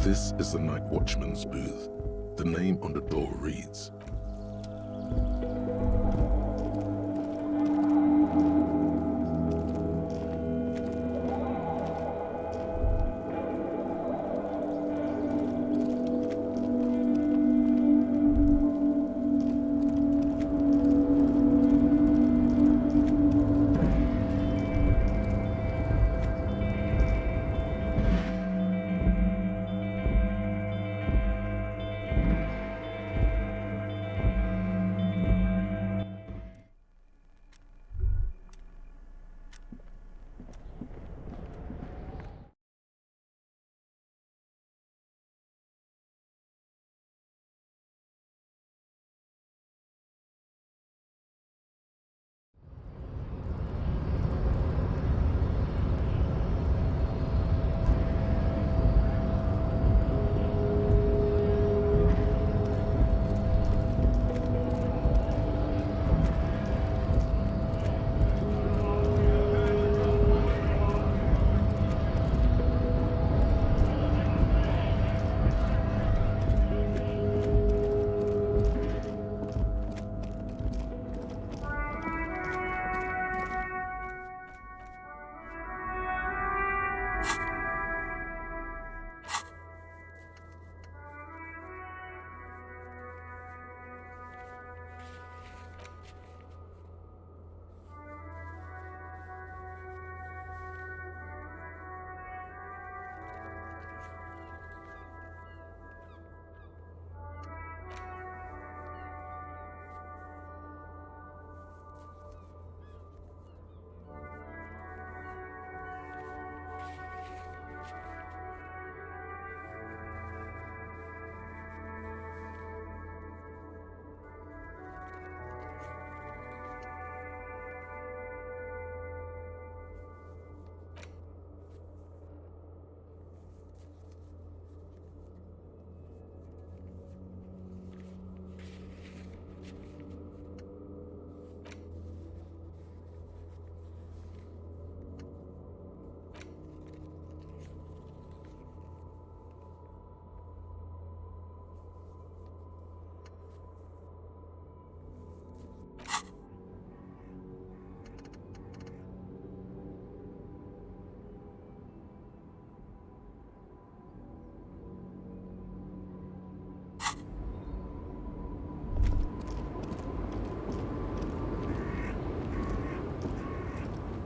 This is the night watchman's booth. The name on the door reads,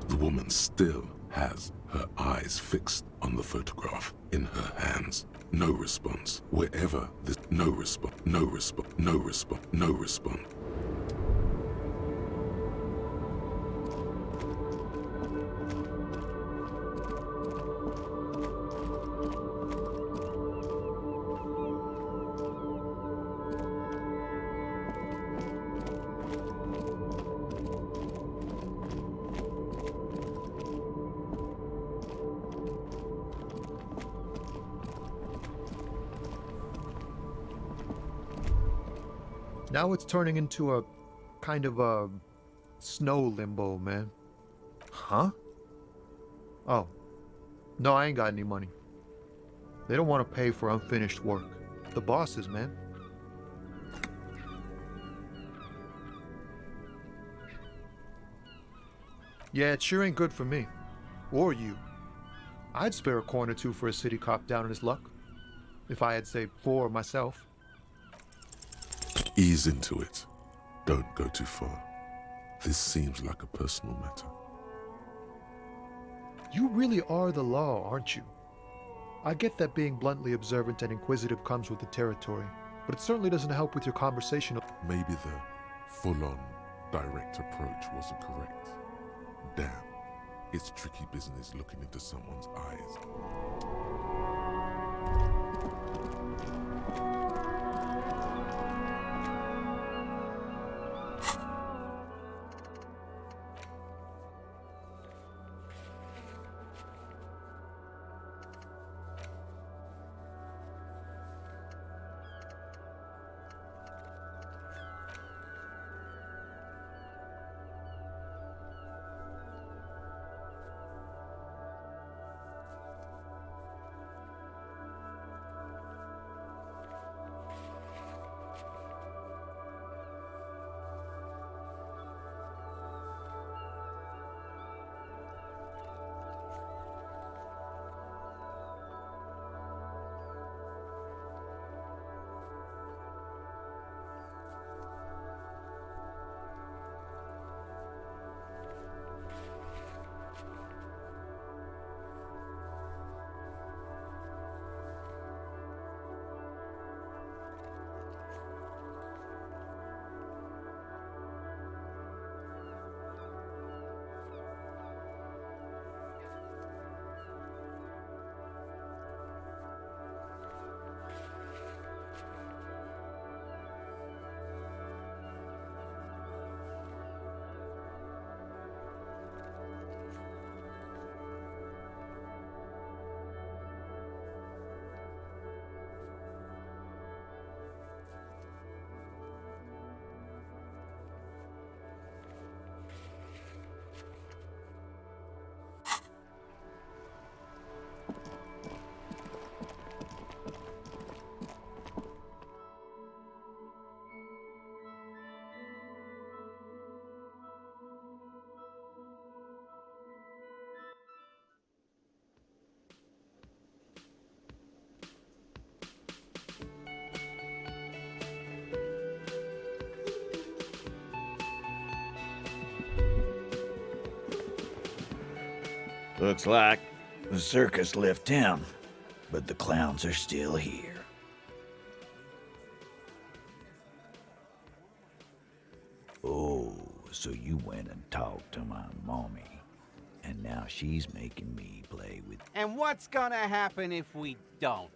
the woman still has her eyes fixed on the photograph in her hands. No response. Wherever this, no response, no response, no response, no response. Now it's turning into a kind of a snow limbo, man. Huh? Oh. No, I ain't got any money. They don't want to pay for unfinished work. The bosses, man. Yeah, it sure ain't good for me. Or you. I'd spare a coin or two for a city cop down on his luck. If I had, say, 4 myself. Ease into it. Don't go too far. This seems like a personal matter. You really are the law, aren't you? I get that being bluntly observant and inquisitive comes with the territory, but it certainly doesn't help with your conversational... Maybe the full-on, direct approach wasn't correct. Damn, it's tricky business looking into someone's eyes. Looks like the circus left town, but the clowns are still here. Oh, so you went and talked to my mommy, and now she's making me play with... And what's gonna happen if we don't?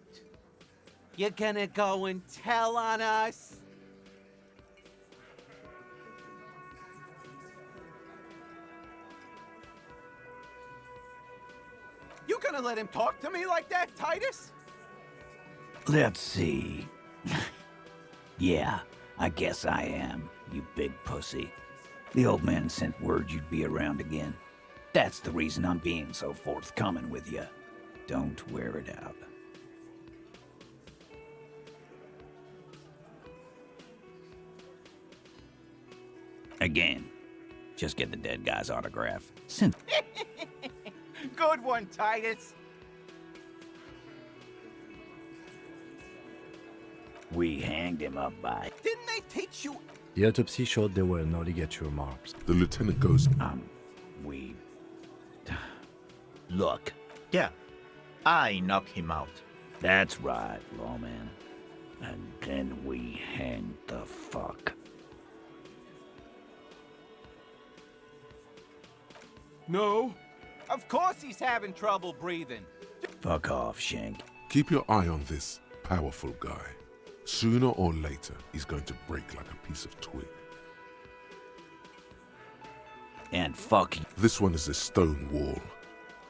You gonna go and tell on us? You gonna let him talk to me like that, Titus? Let's see. Yeah, I guess I am, you big pussy. The old man sent word you'd be around again. That's the reason I'm being so forthcoming with you. Don't wear it out. Again, just get the dead guy's autograph. Send. Good one, Titus. We hanged him up by... Didn't they teach you? The autopsy showed there were no ligature marks. The lieutenant goes, we... Look, Yeah, I knock him out. that's right, lawman. And then we hanged the fuck. No. Of course he's having trouble breathing. Fuck off, Shank. keep your eye on this powerful guy. Sooner or later, he's going to break like a piece of twig. And fuck you. This one is a stone wall.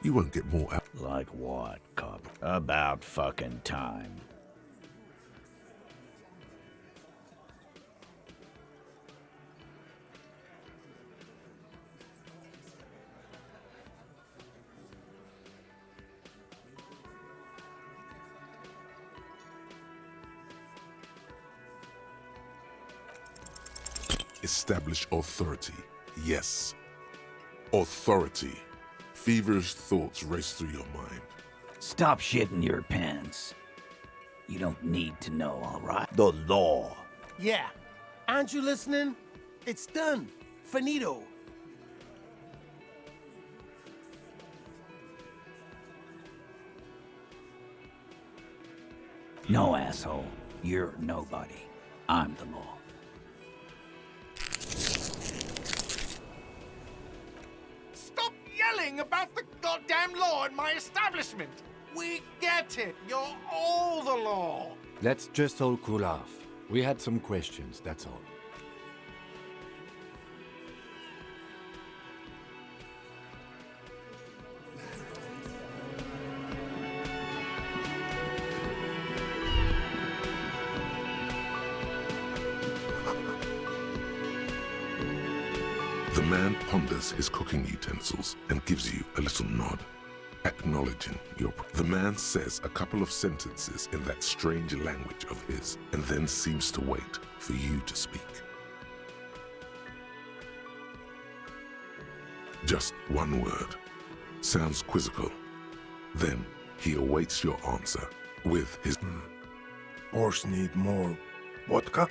You won't get more out. Like what, cop? About fucking time. Establish authority. Yes. Authority. Feverish thoughts race through your mind. Stop shitting your pants. You don't need to know, all right? The law. Yeah. Aren't you listening? It's done. Finito. No, asshole. You're nobody. I'm the law. Stop yelling about the goddamn law in my establishment. We get it. You're all the law. Let's just all cool off. We had some questions, that's all. The man ponders his cooking utensils and gives you a little nod, acknowledging your... The man says a couple of sentences in that strange language of his and then seems to wait for you to speak. Just one word. Sounds quizzical. Then he awaits your answer with his... Horse need more vodka?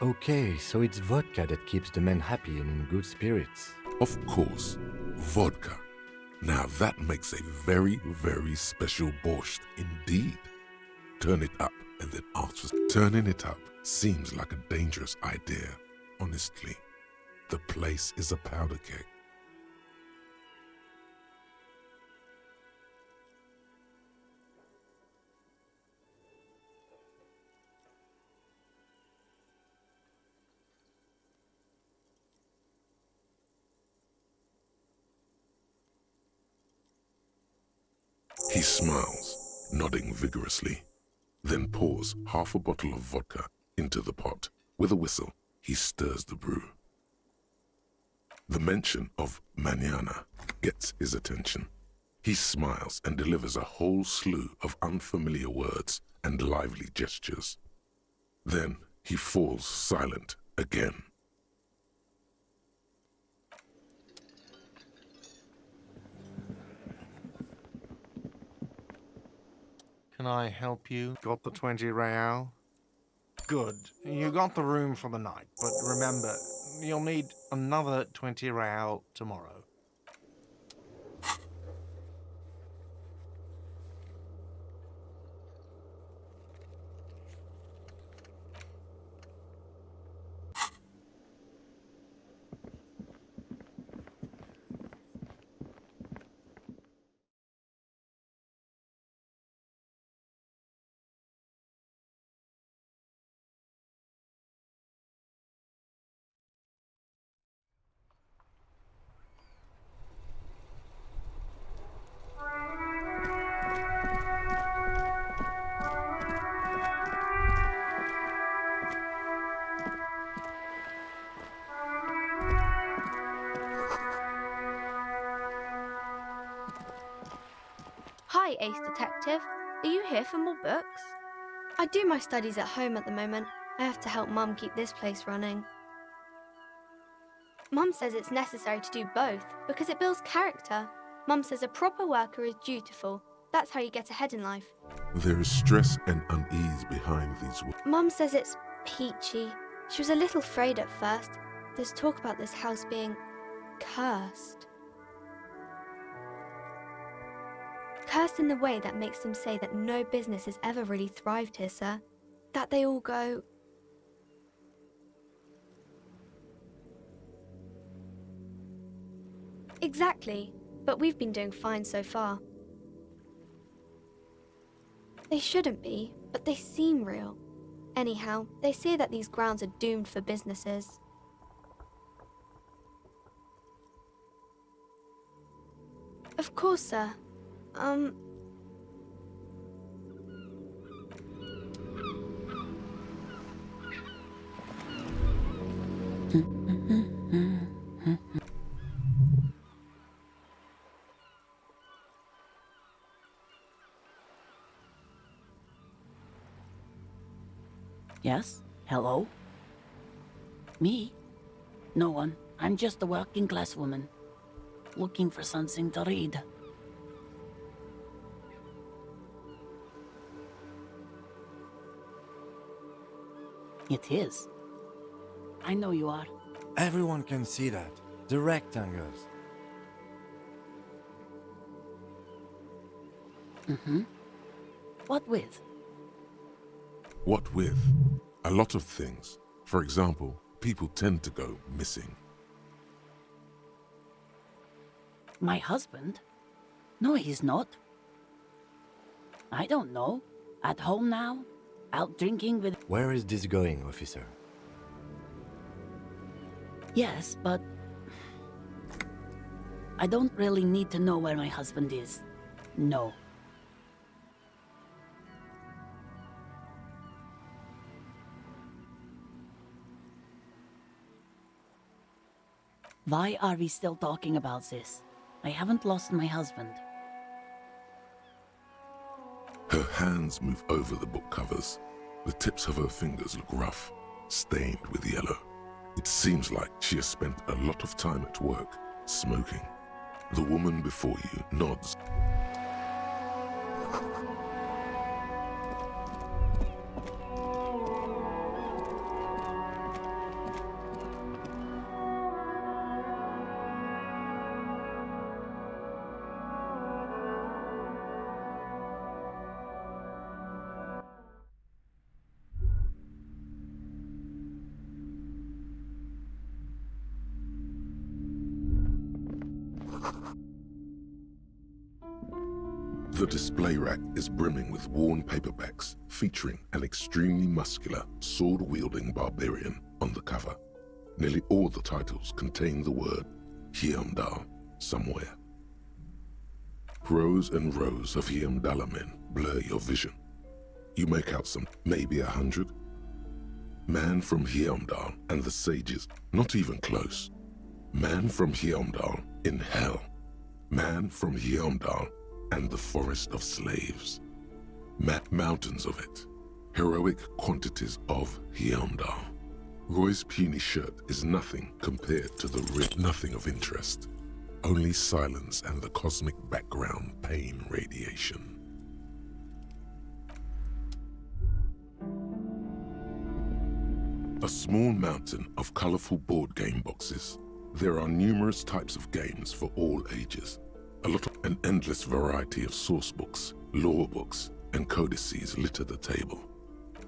Okay, so it's vodka that keeps the men happy and in good spirits. Of course, vodka. Now that makes a very, very special borscht indeed. Turn it up and then answer. Turning it up seems like a dangerous idea, honestly. The place is a powder keg. He smiles, nodding vigorously, then pours half a bottle of vodka into the pot. With a whistle, he stirs the brew. The mention of mañana gets his attention. He smiles and delivers a whole slew of unfamiliar words and lively gestures. Then he falls silent again. Can I help you? Got the 20 real? Good. You got the room for the night, but remember, you'll need another 20 real tomorrow. Hi, Ace Detective. Are you here for more books? I do my studies at home at the moment. I have to help Mum keep this place running. Mum says it's necessary to do both because it builds character. Mum says a proper worker is dutiful. That's how you get ahead in life. There is stress and unease behind these words. Mum says it's peachy. She was a little afraid at first. There's talk about this house being cursed. Cursed in the way that makes them say that no business has ever really thrived here, sir. That they all go... Exactly, but we've been doing fine so far. They shouldn't be, but they seem real. Anyhow, they say that these grounds are doomed for businesses. Of course, sir. Yes? Hello? Me? No one. I'm just a working class woman. Looking for something to read. It is. I know you are. Everyone can see that. The rectangles. Mm-hmm. What with? What with? A lot of things. For example, people tend to go missing. My husband? No, he's not. I don't know. At home now? Out drinking with... Where is this going, officer? Yes, but... I don't really need to know where my husband is. No. Why are we still talking about this? I haven't lost my husband. Her hands move over the book covers. The tips of her fingers look rough, stained with yellow. It seems like she has spent a lot of time at work, smoking. The woman before you nods. The display rack is brimming with worn paperbacks featuring an extremely muscular, sword-wielding barbarian on the cover. Nearly all the titles contain the word Heimdall somewhere. Rows and rows of Heimdall men blur your vision. You make out some, maybe 100. Man from Heimdall and the sages, not even close. Man from Heimdall in hell. Man from Heimdall and the forest of slaves. Mountains of it. Heroic quantities of Heimdall. Roy's puny shirt is nothing compared to the nothing of interest. Only silence and the cosmic background pain radiation. A small mountain of colorful board game boxes. There are numerous types of games for all ages. An endless variety of source books, lore books, and codices litter the table.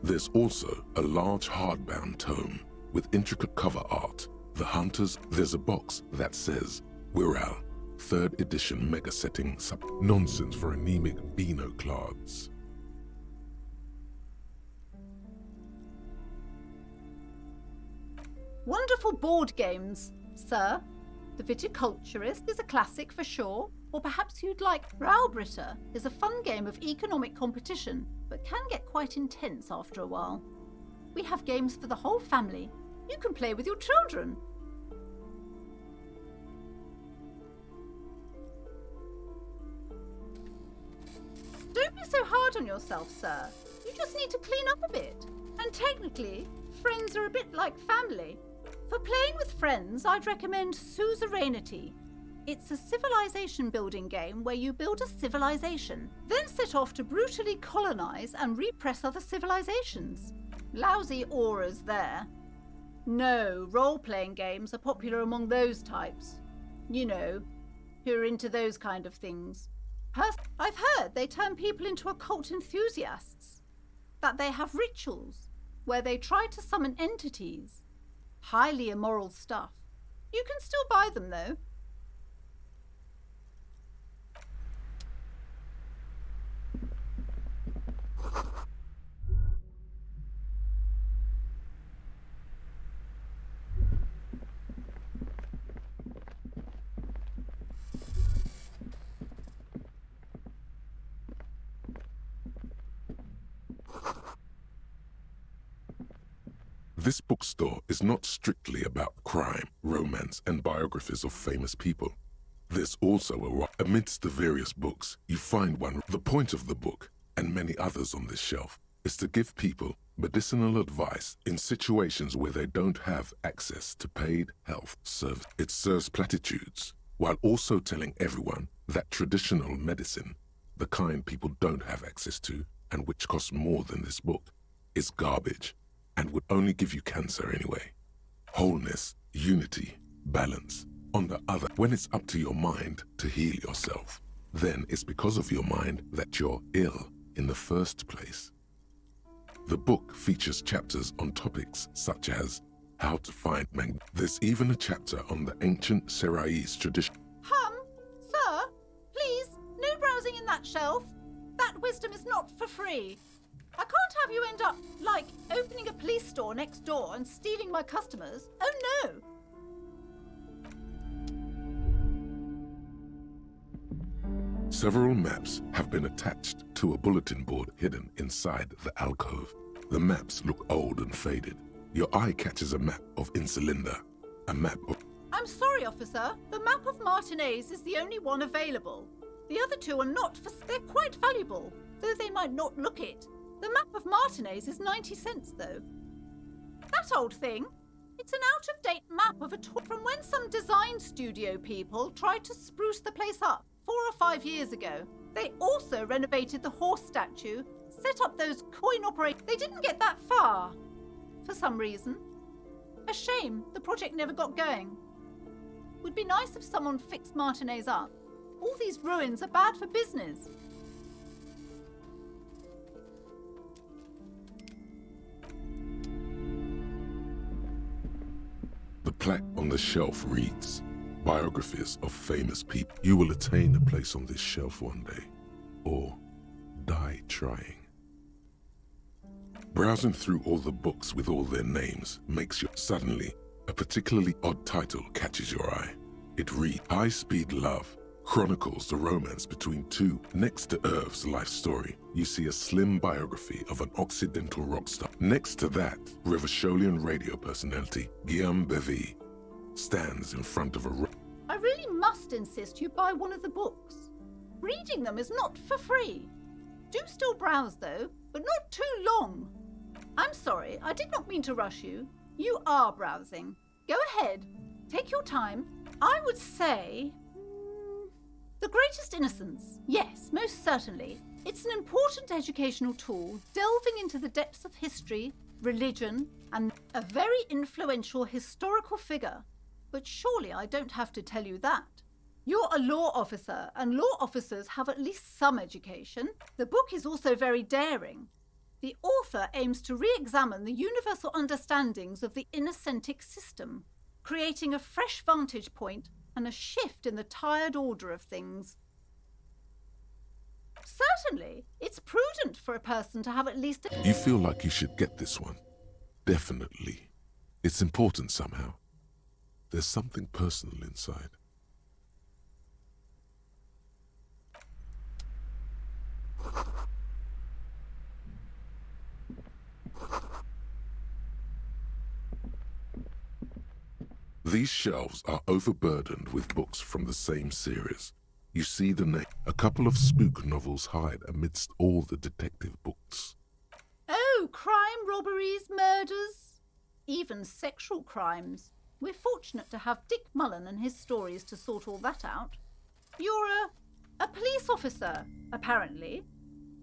There's also a large hardbound tome with intricate cover art. The Hunters, there's a box that says, Wirral, 3rd edition mega setting nonsense for anemic Beano-clads. Wonderful board games, sir. The Viticulturist is a classic for sure, or perhaps you'd like Browbritter is a fun game of economic competition, but can get quite intense after a while. We have games for the whole family. You can play with your children. Don't be so hard on yourself, sir. You just need to clean up a bit. And technically, friends are a bit like family. For playing with friends, I'd recommend Suzerainty. It's a civilization building game where you build a civilization, then set off to brutally colonize and repress other civilizations. Lousy auras there. No, role-playing games are popular among those types. You know, who are into those kind of things. I've heard they turn people into occult enthusiasts. That they have rituals where they try to summon entities. Highly immoral stuff. You can still buy them, though. This bookstore is not strictly about crime, romance, and biographies of famous people. There's also amidst the various books, you find one. The point of the book, and many others on this shelf, is to give people medicinal advice in situations where they don't have access to paid health service. It serves platitudes, while also telling everyone that traditional medicine, the kind people don't have access to, and which costs more than this book, is garbage, and would only give you cancer anyway. Wholeness, unity, balance. On the other, when it's up to your mind to heal yourself, then it's because of your mind that you're ill in the first place. The book features chapters on topics such as how to find There's even a chapter on the ancient Seraïs tradition. Sir, please, no browsing in that shelf. That wisdom is not for free. I can't have you end up, like, opening a police store next door and stealing my customers. Oh, no! Several maps have been attached to a bulletin board hidden inside the alcove. The maps look old and faded. Your eye catches a map of Insulinda, a map of... I'm sorry, officer. The map of Martinez is the only one available. The other two are not for... They're quite valuable, though they might not look it. The map of Martinez is 90 cents, though. That old thing? It's an out-of-date map of a tour from when some design studio people tried to spruce the place up 4 or 5 years ago. They also renovated the horse statue, set up those coin operators. They didn't get that far, for some reason. A shame the project never got going. Would be nice if someone fixed Martinez up. All these ruins are bad for business. The plaque on the shelf reads, Biographies of famous people. You will attain a place on this shelf one day, or die trying. Browsing through all the books with all their names makes you... Suddenly, a particularly odd title catches your eye. It reads, High Speed Love chronicles the romance between two. Next to Irv's life story, you see a slim biography of an Occidental rock star. Next to that, Revacholian radio personality Guillaume Bevy stands in front of a... I really must insist you buy one of the books. Reading them is not for free. Do still browse, though, but not too long. I'm sorry, I did not mean to rush you. You are browsing. Go ahead. Take your time. I would say... The Greatest Innocence. Yes, most certainly. It's an important educational tool, delving into the depths of history, religion, and a very influential historical figure. But surely I don't have to tell you that. You're a law officer, and law officers have at least some education. The book is also very daring. The author aims to re-examine the universal understandings of the innocentic system, creating a fresh vantage point and a shift in the tired order of things. Certainly, it's prudent for a person to have at least a... You feel like you should get this one. Definitely. It's important somehow. There's something personal inside. These shelves are overburdened with books from the same series. You see the name. A couple of spook novels hide amidst all the detective books. Oh, crime, robberies, murders, even sexual crimes. We're fortunate to have Dick Mullen and his stories to sort all that out. You're a police officer, apparently.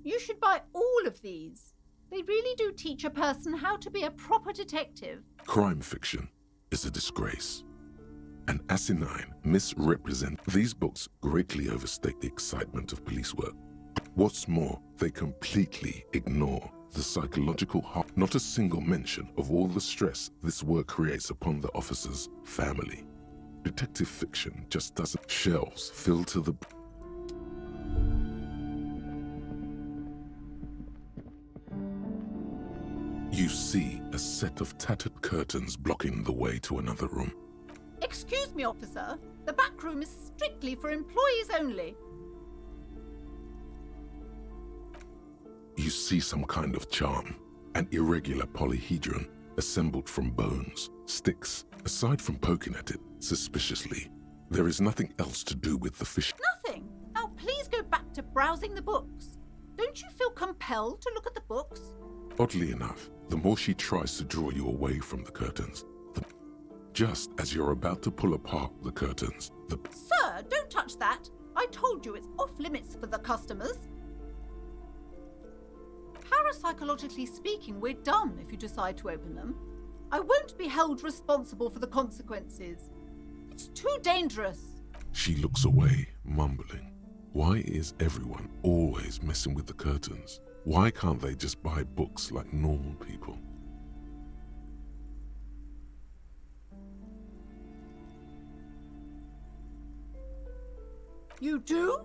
You should buy all of these. They really do teach a person how to be a proper detective. Crime fiction is a disgrace. And asinine misrepresent. These books greatly overstate the excitement of police work. What's more, they completely ignore the psychological harm. Not a single mention of all the stress this work creates upon the officer's family. Detective fiction just doesn't. Shelves filled to the... You see a set of tattered curtains blocking the way to another room. Excuse me, officer. The back room is strictly for employees only. You see some kind of charm, an irregular polyhedron assembled from bones, sticks. Aside from poking at it suspiciously, there is nothing else to do with the fish. Nothing. Now please go back to browsing the books. Don't you feel compelled to look at the books? Oddly enough, the more she tries to draw you away from the curtains, just as you're about to pull apart the curtains, Sir, don't touch that. I told you it's off limits for the customers. Parapsychologically speaking, we're done if you decide to open them. I won't be held responsible for the consequences. It's too dangerous. She looks away, mumbling. Why is everyone always messing with the curtains? Why can't they just buy books like normal people? You do?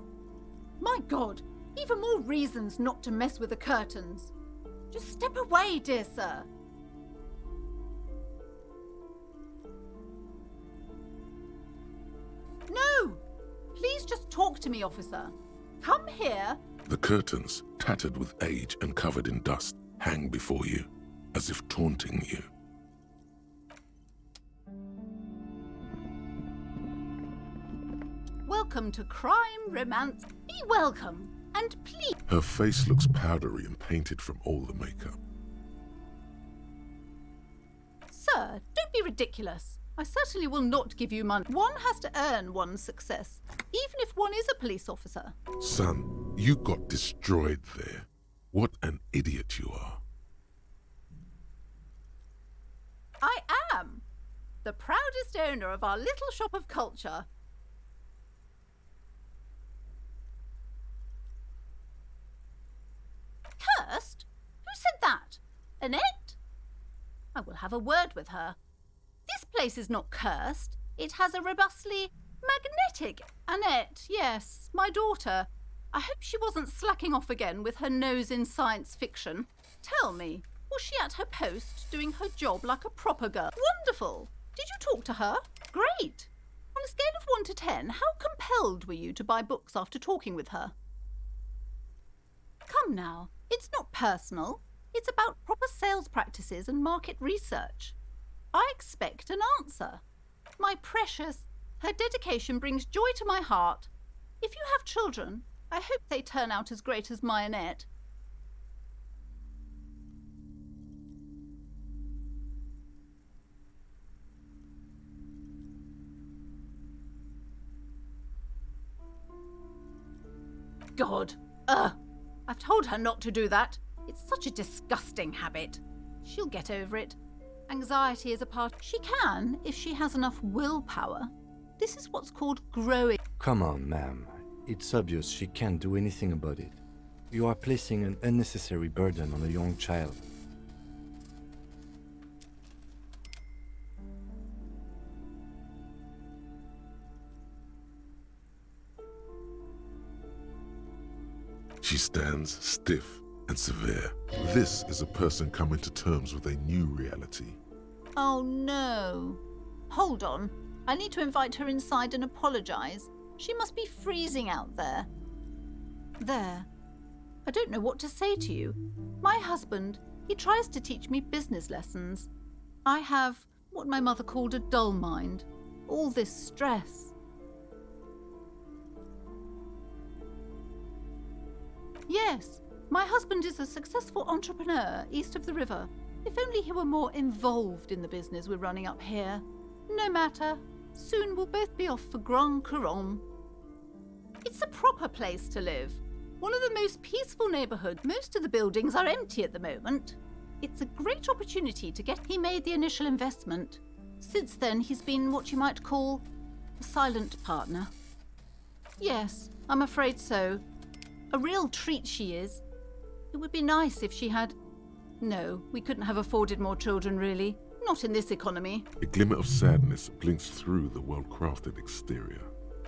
My God, even more reasons not to mess with the curtains. Just step away, dear sir. No! Please just talk to me, officer. Come here. The curtains, tattered with age and covered in dust, hang before you, as if taunting you. Welcome to crime, romance. Be welcome, and please. Her face looks powdery and painted from all the makeup. Sir, don't be ridiculous. I certainly will not give you money. One has to earn one's success, even if one is a police officer. Son, you got destroyed there. What an idiot you are. I am the proudest owner of our little shop of culture. Cursed? Who said that? Annette? I will have a word with her. This place is not cursed. It has a robustly magnetic... Annette, yes, my daughter. I hope she wasn't slacking off again with her nose in science fiction. Tell me, was she at her post doing her job like a proper girl? Wonderful! Did you talk to her? Great! On a scale of 1 to 10, how compelled were you to buy books after talking with her? Come now, it's not personal. It's about proper sales practices and market research. I expect an answer. My precious, her dedication brings joy to my heart. If you have children, I hope they turn out as great as my Annette. God, I've told her not to do that. It's such a disgusting habit. She'll get over it. Anxiety is a part. She can, if she has enough willpower. This is what's called growing. Come on, ma'am. It's obvious she can't do anything about it. You are placing an unnecessary burden on a young child. She stands stiff and severe. This is a person coming to terms with a new reality. Oh no. Hold on. I need to invite her inside and apologize. She must be freezing out there. There. I don't know what to say to you. My husband, he tries to teach me business lessons. I have what my mother called a dull mind. All this stress. Yes, my husband is a successful entrepreneur east of the river. If only he were more involved in the business we're running up here. No matter. Soon we'll both be off for Grand Couronne. It's a proper place to live. One of the most peaceful neighbourhoods. Most of the buildings are empty at the moment. It's a great opportunity to get... He made the initial investment. Since then, he's been what you might call a silent partner. Yes, I'm afraid so. A real treat she is. It would be nice if she had... No, we couldn't have afforded more children, really. Not in this economy. A glimmer of sadness blinks through the well-crafted exterior.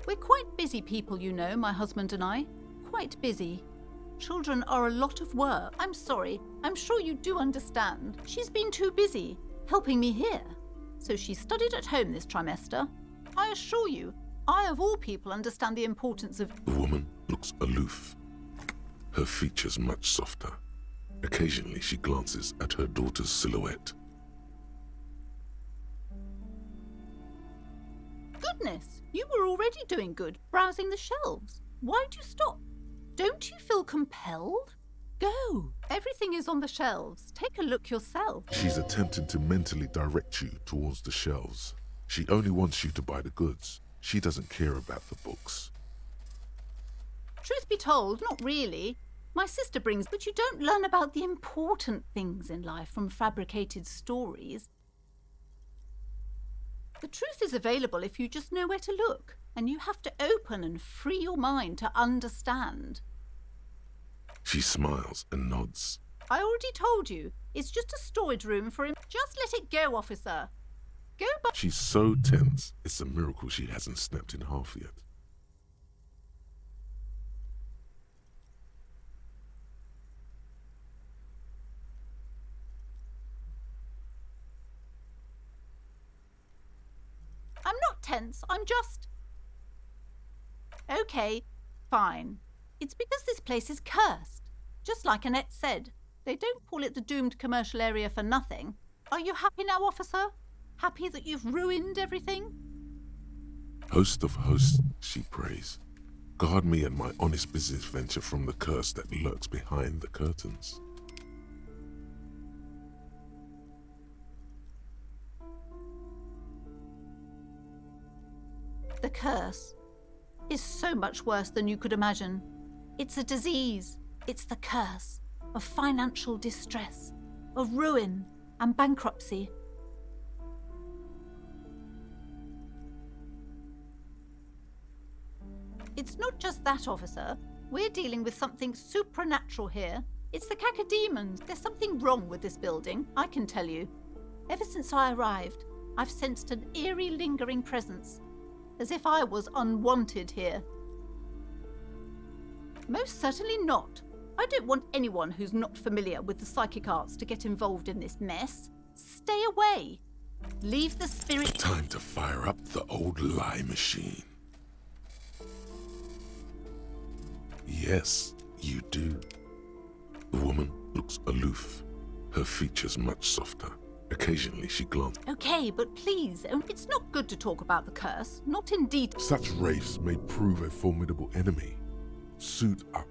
We're quite busy people, you know, my husband and I. Quite busy. Children are a lot of work. I'm sorry. I'm sure you do understand. She's been too busy helping me here. So she studied at home this trimester. I assure you, I of all people understand the importance of... The woman looks aloof. Her features much softer. Occasionally she glances at her daughter's silhouette. Goodness, you were already doing good, browsing the shelves. Why'd you stop? Don't you feel compelled? Go. Everything is on the shelves. Take a look yourself. She's attempting to mentally direct you towards the shelves. She only wants you to buy the goods. She doesn't care about the books. Truth be told, not really. My sister brings, but you don't learn about the important things in life from fabricated stories. The truth is available if you just know where to look, and you have to open and free your mind to understand. She smiles and nods. I already told you, it's just a storage room for him. Just let it go, officer. Go back. She's so tense, it's a miracle she hasn't snapped in half yet. I'm not tense, I'm just... Okay, fine. It's because this place is cursed. Just like Annette said, they don't call it the doomed commercial area for nothing. Are you happy now, officer? Happy that you've ruined everything? Host of hosts, she prays. Guard me and my honest business venture from the curse that lurks behind the curtains. The curse is so much worse than you could imagine. It's a disease. It's the curse of financial distress, of ruin and bankruptcy. It's not just that, officer. We're dealing with something supernatural here. It's the cacodemons. There's something wrong with this building, I can tell you. Ever since I arrived, I've sensed an eerie, lingering presence, as if I was unwanted here. Most certainly not. I don't want anyone who's not familiar with the psychic arts to get involved in this mess. Stay away. Leave the spirit... Time to fire up the old lie machine. Yes, you do. The woman looks aloof, her features much softer. Occasionally she glances. Okay, but please, it's not good to talk about the curse, not in detail. Such wraiths may prove a formidable enemy. Suit up.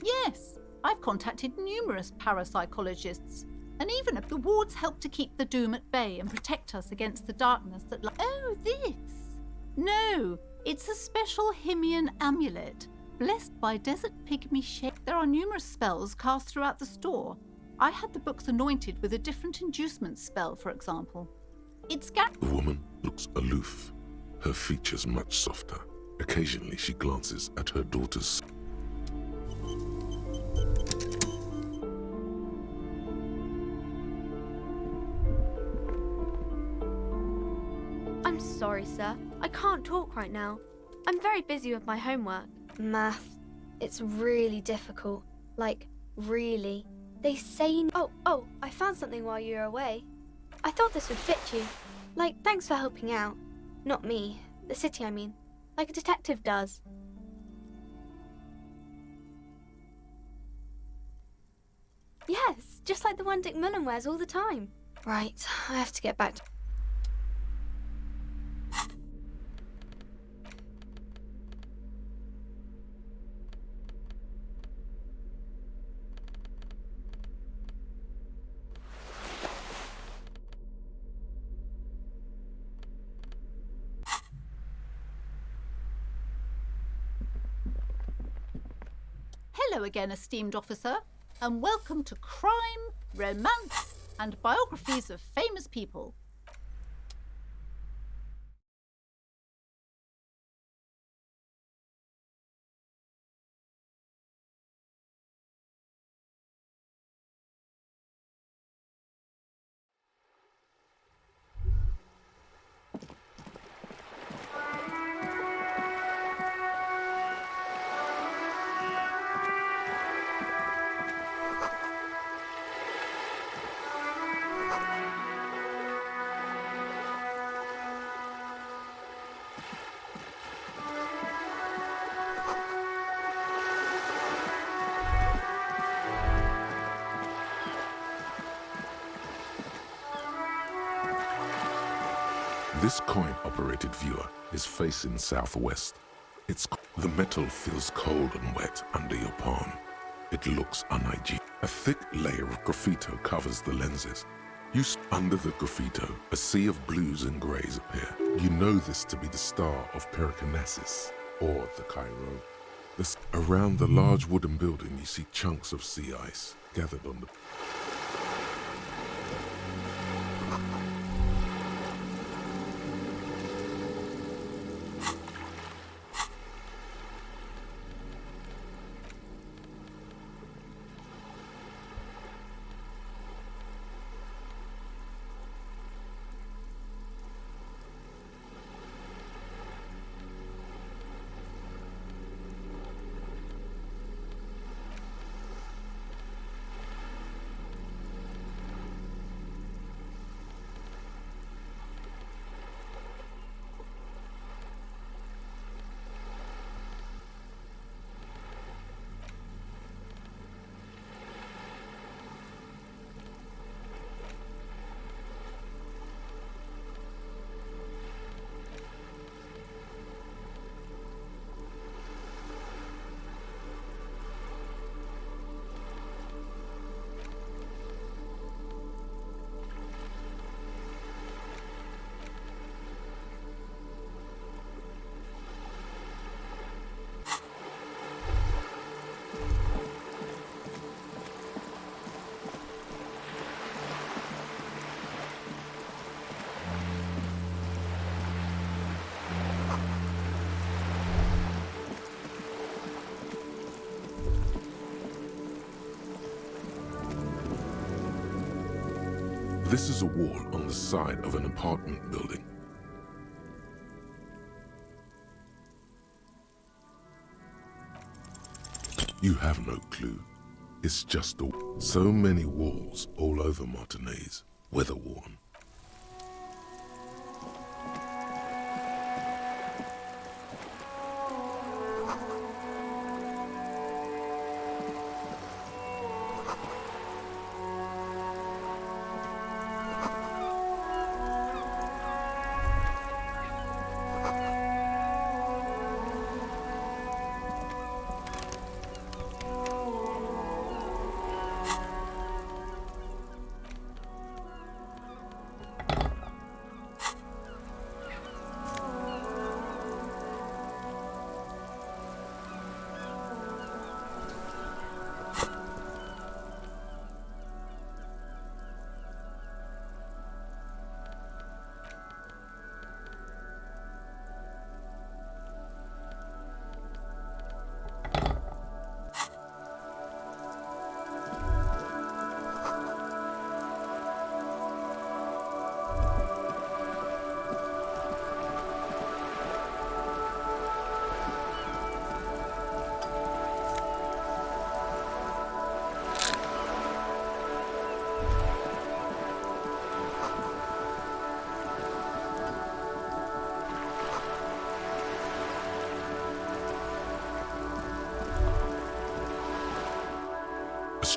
Yes, I've contacted numerous parapsychologists, and even if the wards help to keep the doom at bay and protect us against the darkness that... Oh, this! No, it's a special Himian amulet, blessed by desert pygmy shape. There are numerous spells cast throughout the store. I had the books anointed with a different inducement spell, for example. It's The woman looks aloof, her features much softer. Occasionally she glances at her daughter's. I'm sorry, sir. I can't talk right now. I'm very busy with my homework. Math. It's really difficult. Like, really. They say... Oh, I found something while you were away. I thought this would fit you. Like, thanks for helping out. Not me. The city, I mean. Like a detective does. Yes, just like the one Dick Mullen wears all the time. Right, I have to get back to... Hello again, esteemed officer, and welcome to Crime, Romance, and Biographies of Famous People. This coin-operated viewer is facing southwest. The metal feels cold and wet under your palm. It looks unhygienic. A thick layer of graffito covers the lenses. Under the graffito, a sea of blues and greys appear. You know this to be the star of Periconesus, or the Cairo. Around the large wooden building, you see chunks of sea ice gathered on the... This is a wall on the side of an apartment building. You have no clue. It's just so many walls all over Martinez, weather-worn.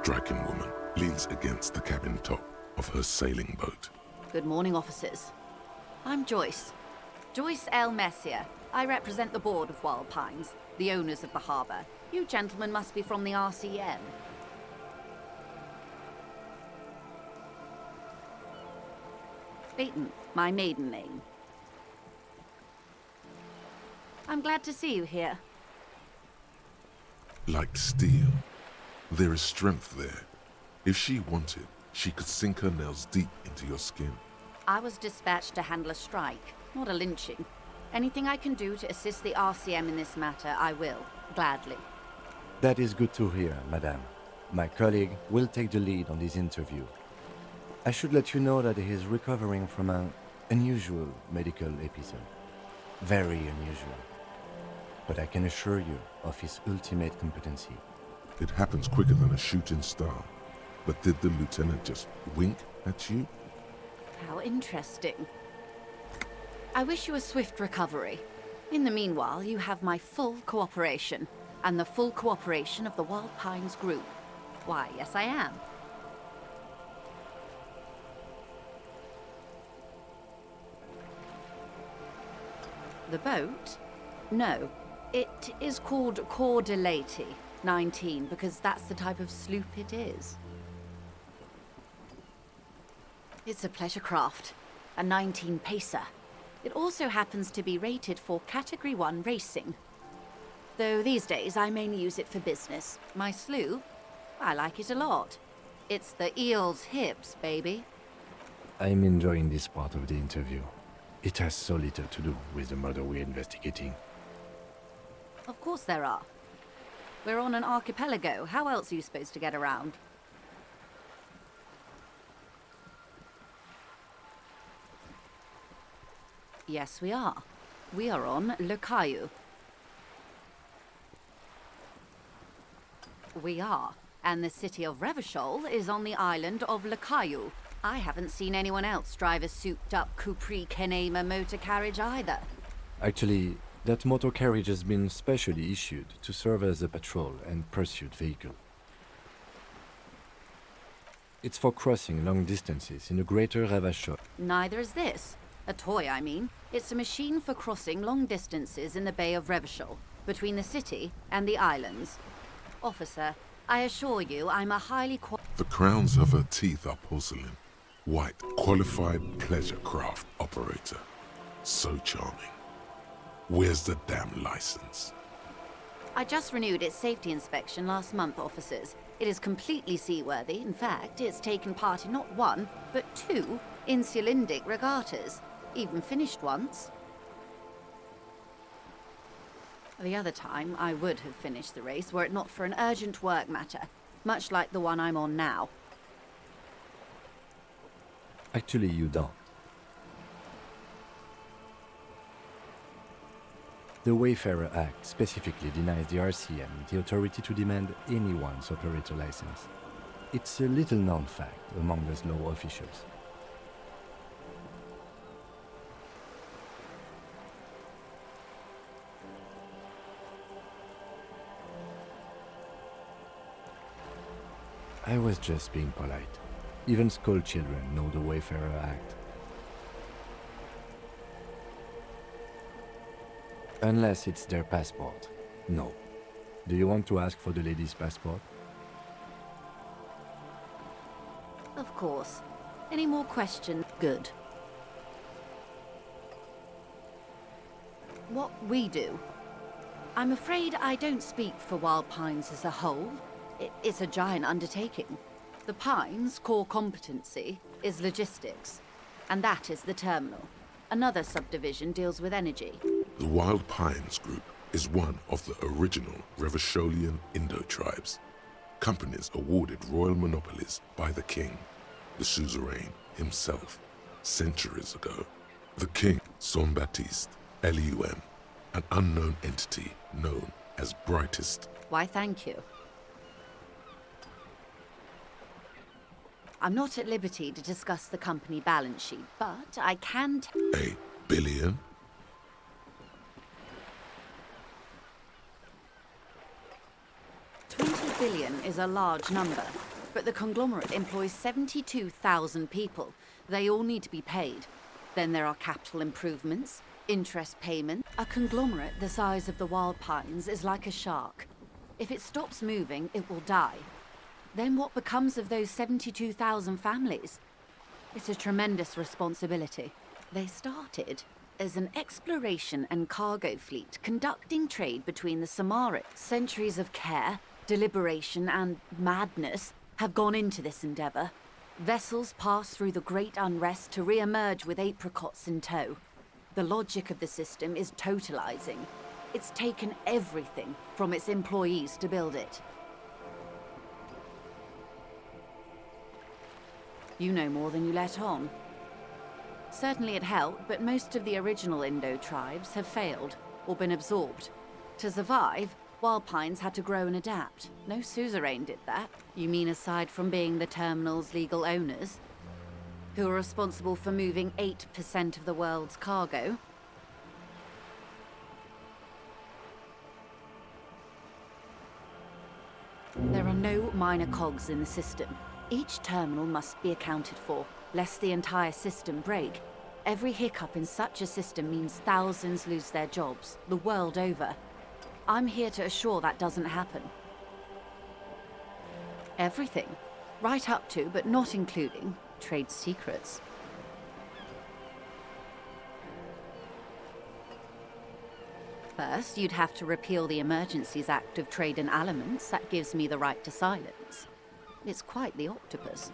striking woman leans against the cabin top of her sailing boat. Good morning, officers. I'm Joyce. Joyce L. Messier. I represent the board of Wild Pines, the owners of the harbour. You gentlemen must be from the RCM. Peyton, my maiden name. I'm glad to see you here. Like steel, there is strength there. If she wanted, she could sink her nails deep into your skin. I was dispatched to handle a strike, not a lynching. Anything I can do to assist the RCM in this matter, I will, gladly. That is good to hear, madame. My colleague will take the lead on this interview. I should let you know that he is recovering from an unusual medical episode. Very unusual. But I can assure you of his ultimate competency. It happens quicker than a shooting star. But did the lieutenant just wink at you? How interesting. I wish you a swift recovery. In the meanwhile, you have my full cooperation, and the full cooperation of the Wild Pines group. Why, yes I am. The boat? No. It is called Cor de Leyte 19 because that's the type of sloop it is. It's a pleasure craft, a 19 pacer. It also happens to be rated for Category 1 racing. Though these days I mainly use it for business. My sloop, I like it a lot. It's the eel's hips, baby. I'm enjoying this part of the interview. It has so little to do with the murder we're investigating. Of course there are. We're on an archipelago. How else are you supposed to get around? Yes, we are. We are on Le Caillou. We are. And the city of Revachol is on the island of Le Caillou. I haven't seen anyone else drive a souped-up Capri Kenema motor carriage either. Actually, that motor carriage has been specially issued to serve as a patrol and pursuit vehicle. It's for crossing long distances in the greater Revachol. Neither is this. A toy, I mean. It's a machine for crossing long distances in the Bay of Revachol, between the city and the islands. Officer, I assure you I'm a highly The crowns of her teeth are porcelain. White, qualified pleasure craft operator. So charming. Where's the damn license? I just renewed its safety inspection last month, officers. It is completely seaworthy. In fact, it's taken part in not one, but two insulindic regattas. Even finished once. The other time, I would have finished the race were it not for an urgent work matter, much like the one I'm on now. Actually, you don't. The Wayfarer Act specifically denies the RCM the authority to demand anyone's operator license. It's a little-known fact among us law officials. I was just being polite. Even school children know the Wayfarer Act. Unless it's their passport. No. Do you want to ask for the lady's passport? Of course. Any more questions? Good. What we do? I'm afraid I don't speak for Wild Pines as a whole. It's a giant undertaking. The Pines' core competency is logistics, and that is the terminal. Another subdivision deals with energy. The Wild Pines Group is one of the original Revacholian Indo-tribes. Companies awarded royal monopolies by the king, the suzerain himself, centuries ago. The king, Son-Baptiste, Elysium, an unknown entity known as Brightest. Why, thank you. I'm not at liberty to discuss the company balance sheet, but I can $1 billion? $20 billion is a large number. But the conglomerate employs 72,000 people. They all need to be paid. Then there are capital improvements, interest payments. A conglomerate the size of the Wild Pines is like a shark. If it stops moving, it will die. Then what becomes of those 72,000 families? It's a tremendous responsibility. They started as an exploration and cargo fleet conducting trade between the Samaras. Centuries of care, deliberation, and madness have gone into this endeavor. Vessels pass through the great unrest to re-emerge with apricots in tow. The logic of the system is totalizing. It's taken everything from its employees to build it. You know more than you let on. Certainly it helped, but most of the original Indo tribes have failed or been absorbed. To survive, Wild Pines had to grow and adapt. No suzerain did that. You mean aside from being the terminal's legal owners, who are responsible for moving 8% of the world's cargo? There are no minor cogs in the system. Each terminal must be accounted for, lest the entire system break. Every hiccup in such a system means thousands lose their jobs, the world over. I'm here to assure that doesn't happen. Everything. Right up to, but not including, trade secrets. First, you'd have to repeal the Emergencies Act of Trade in Aliments that gives me the right to silence. It's quite the octopus.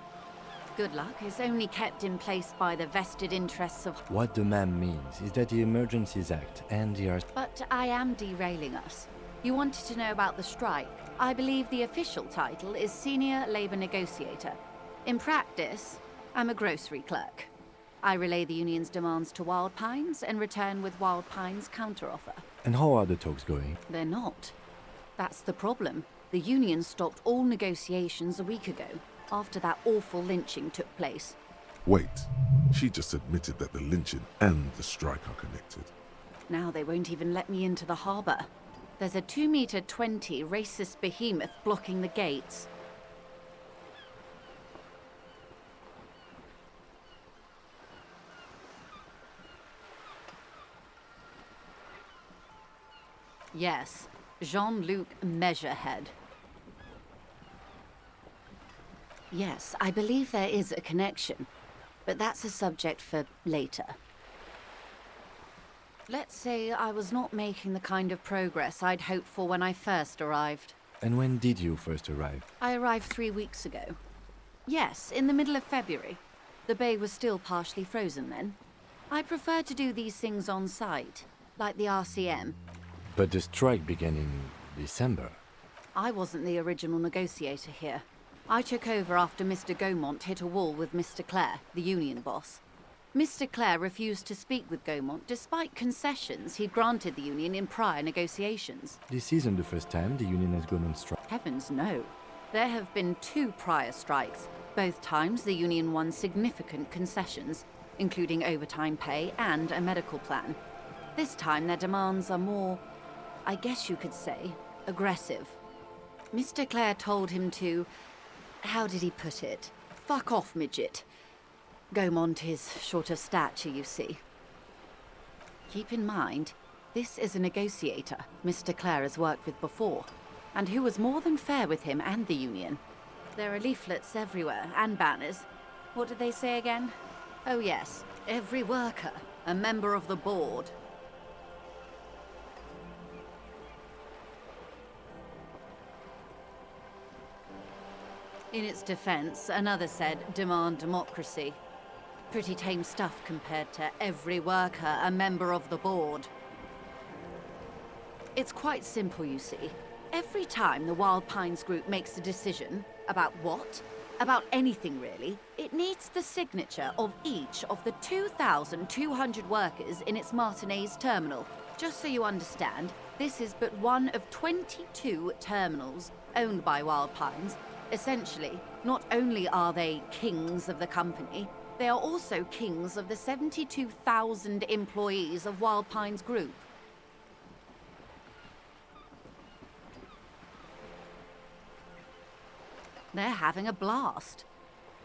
Good luck is only kept in place by the vested interests of... What the ma'am means is that the Emergencies Act and the... But I am derailing us. You wanted to know about the strike. I believe the official title is Senior Labor Negotiator. In practice, I'm a grocery clerk. I relay the union's demands to Wild Pines and return with Wild Pines' counteroffer. And how are the talks going? They're not. That's the problem. The union stopped all negotiations a week ago, after that awful lynching took place. Wait, she just admitted that the lynching and the strike are connected. Now they won't even let me into the harbor. There's a 2-meter 20 racist behemoth blocking the gates. Yes, Jean-Luc Measurehead. Yes, I believe there is a connection, but that's a subject for later. Let's say I was not making the kind of progress I'd hoped for when I first arrived. And when did you first arrive? I arrived 3 weeks ago. Yes, in the middle of February. The bay was still partially frozen then. I prefer to do these things on site, like the RCM. But the strike began in December. I wasn't the original negotiator here. I took over after Mr. Gaumont hit a wall with Mr. Clare, the union boss. Mr. Clare refused to speak with Gaumont despite concessions he'd granted the union in prior negotiations. This isn't the first time the union has gone on strike. Heavens no. There have been 2 prior strikes. Both times the union won significant concessions, including overtime pay and a medical plan. This time their demands are more, I guess you could say, aggressive. Mr. Clare told him to... how did he put it? Fuck off, midget. Gaumont is short of stature, you see. Keep in mind, this is a negotiator Mr. Clare has worked with before, and who was more than fair with him and the union. There are leaflets everywhere, and banners. What did they say again? Oh yes, every worker, a member of the board. In its defense, another said, demand democracy. Pretty tame stuff compared to every worker, a member of the board. It's quite simple, you see. Every time the Wild Pines group makes a decision, about what? About anything really, it needs the signature of each of the 2,200 workers in its Martinez terminal. Just so you understand, this is but one of 22 terminals owned by Wild Pines. Essentially, not only are they kings of the company, they are also kings of the 72,000 employees of Wild Pines Group. They're having a blast.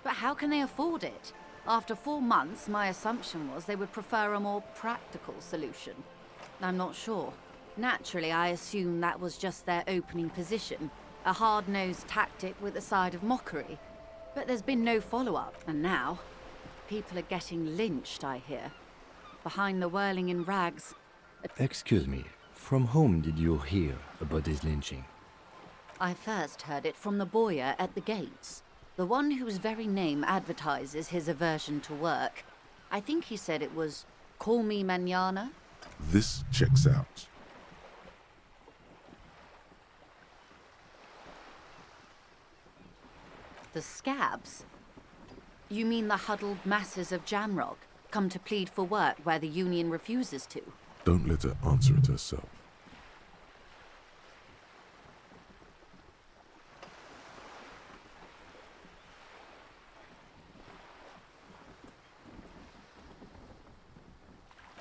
But how can they afford it? After 4 months, my assumption was they would prefer a more practical solution. I'm not sure. Naturally, I assumed that was just their opening position, a hard-nosed tactic with a side of mockery. But there's been no follow-up, and now, people are getting lynched, I hear. Behind the whirling in rags. Excuse me, from whom did you hear about this lynching? I first heard it from the boyar at the gates, the one whose very name advertises his aversion to work. I think he said it was, "Call me mañana." This checks out. The scabs? You mean the huddled masses of Jamrock, come to plead for work where the Union refuses to? Don't let her answer it herself.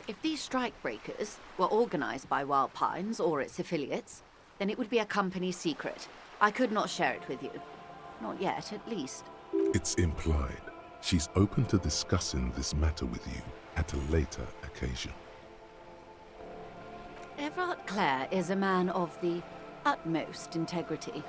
If these strikebreakers were organized by Wild Pines or its affiliates, then it would be a company secret. I could not share it with you. Not yet, at least. It's implied. She's open to discussing this matter with you at a later occasion. Everard Clare is a man of the utmost integrity.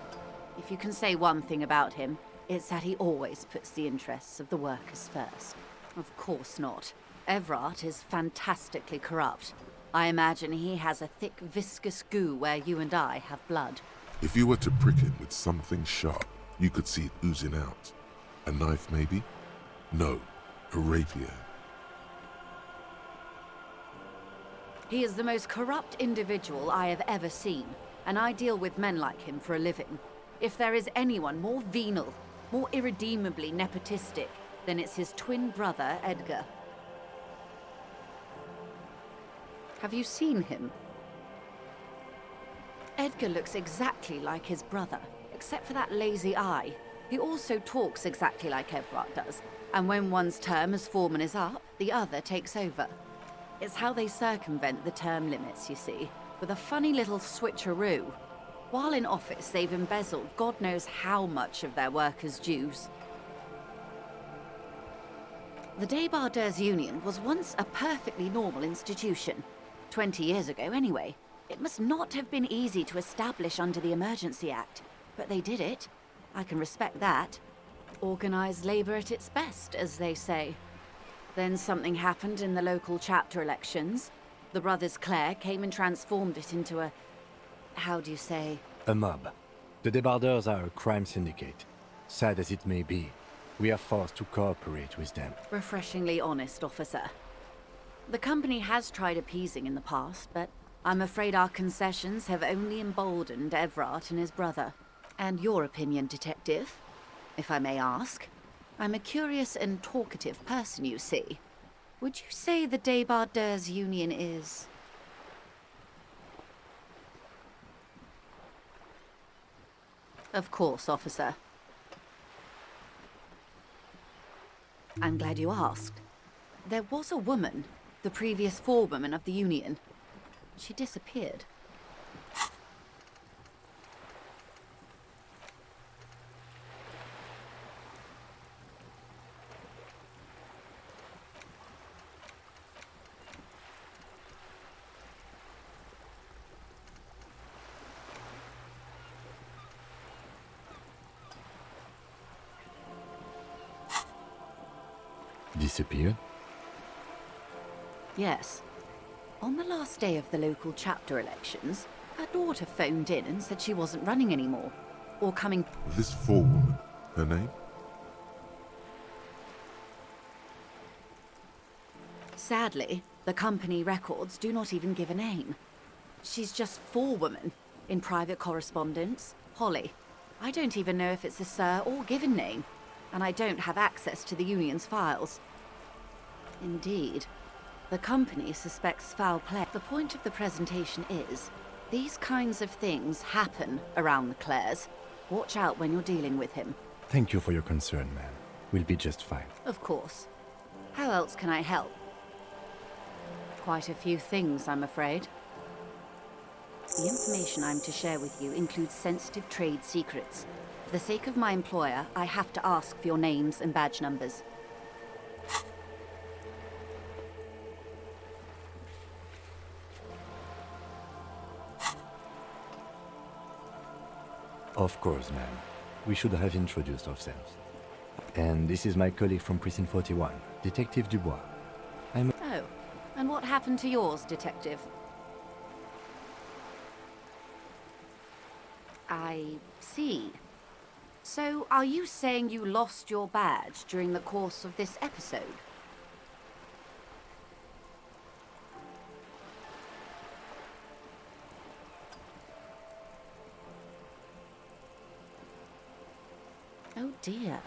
If you can say one thing about him, it's that he always puts the interests of the workers first. Of course not. Everard is fantastically corrupt. I imagine he has a thick, viscous goo where you and I have blood. If you were to prick him with something sharp, you could see it oozing out. A knife, maybe? No, a rapier. He is the most corrupt individual I have ever seen, and I deal with men like him for a living. If there is anyone more venal, more irredeemably nepotistic, then it's his twin brother, Edgar. Have you seen him? Edgar looks exactly like his brother, except for that lazy eye. He also talks exactly like Everard does, and when one's term as foreman is up, the other takes over. It's how they circumvent the term limits, you see, with a funny little switcheroo. While in office, they've embezzled God knows how much of their workers' dues. The Débardeurs Union was once a perfectly normal institution. 20 years ago, anyway. It must not have been easy to establish under the Emergency Act, but they did it. I can respect that. Organized labor at its best, as they say. Then something happened in the local chapter elections. The brothers Clare came and transformed it into a... how do you say? A mob. The Débardeurs are a crime syndicate. Sad as it may be, we are forced to cooperate with them. Refreshingly honest, officer. The company has tried appeasing in the past, but I'm afraid our concessions have only emboldened Everard and his brother. And your opinion, detective, if I may ask? I'm a curious and talkative person, you see. Would you say the Débardeurs Union is... Of course, officer. I'm glad you asked. There was a woman, the previous forewoman of the Union. She disappeared. Disappeared? Yes. On the last day of the local chapter elections, her daughter phoned in and said she wasn't running anymore. Or coming... This forewoman, her name? Sadly, the company records do not even give a name. She's just forewoman in private correspondence. Holly. I don't even know if it's a sir or given name, and I don't have access to the Union's files. Indeed. The company suspects foul play. The point of the presentation is, these kinds of things happen around the Clares. Watch out when you're dealing with him. Thank you for your concern, ma'am. We'll be just fine. Of course. How else can I help? Quite a few things, I'm afraid. The information I'm to share with you includes sensitive trade secrets. For the sake of my employer, I have to ask for your names and badge numbers. Of course, ma'am. We should have introduced ourselves. And this is my colleague from Precinct 41, Detective Dubois. Oh, and what happened to yours, Detective? I see. So, are you saying you lost your badge during the course of this episode? Oh dear.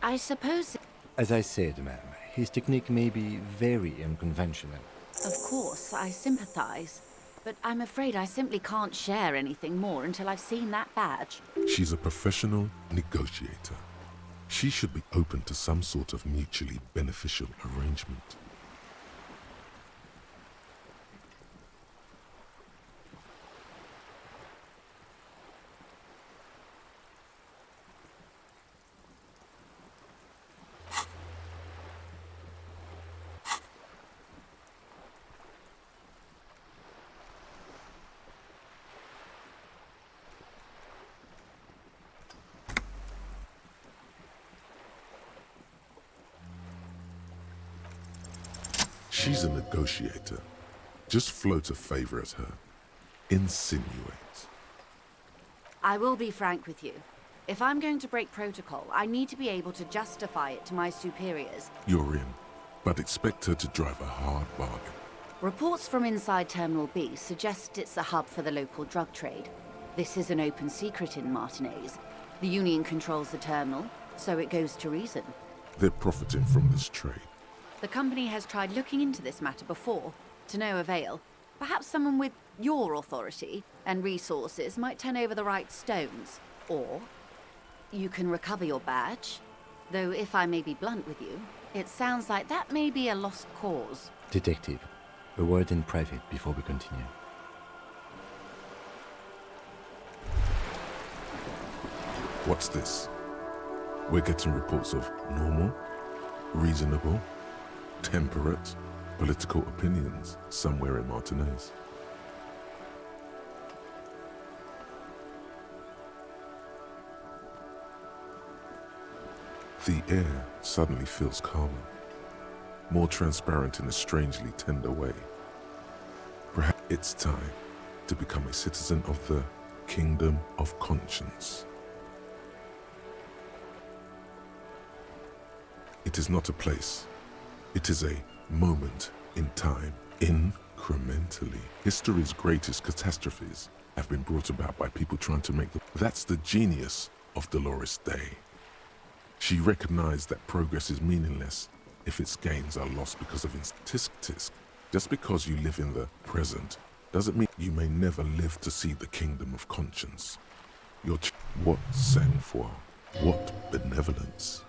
I suppose... As I said, ma'am, his technique may be very unconventional. Of course, I sympathize. But I'm afraid I simply can't share anything more until I've seen that badge. She's a professional negotiator. She should be open to some sort of mutually beneficial arrangement. She's a negotiator. Just float a favor at her. Insinuate. I will be frank with you. If I'm going to break protocol, I need to be able to justify it to my superiors. You're in, but expect her to drive a hard bargain. Reports from inside Terminal B suggest it's a hub for the local drug trade. This is an open secret in Martinez. The Union controls the terminal, so it goes to reason. They're profiting from this trade. The company has tried looking into this matter before, to no avail. Perhaps someone with your authority and resources might turn over the right stones. Or you can recover your badge. Though if I may be blunt with you, it sounds like that may be a lost cause. Detective, a word in private before we continue. What's this? We're getting reports of normal, reasonable, temperate political opinions somewhere in Martinez. The air suddenly feels calmer, more transparent in a strangely tender way. Perhaps it's time to become a citizen of the Kingdom of Conscience. It is not a place. It is a moment in time, incrementally. History's greatest catastrophes have been brought about by people trying to make them. That's the genius of Dolores Day. She recognized that progress is meaningless if its gains are lost because of tisk. Just because you live in the present doesn't mean you may never live to see the Kingdom of Conscience. What sang-froid? What benevolence?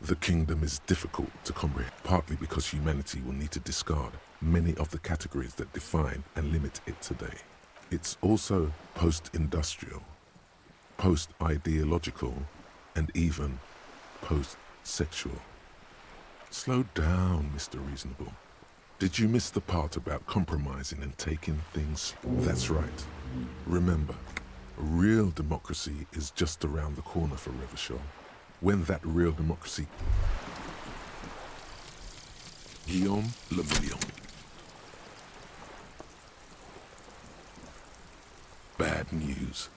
The kingdom is difficult to comprehend, partly because humanity will need to discard many of the categories that define and limit it today. It's also post-industrial, post-ideological, and even post-sexual. Slow down, Mr. Reasonable. Did you miss the part about compromising and taking things? That's right. Remember, real democracy is just around the corner for Revachol. When that real democracy... Guillaume Le Million. Bad news.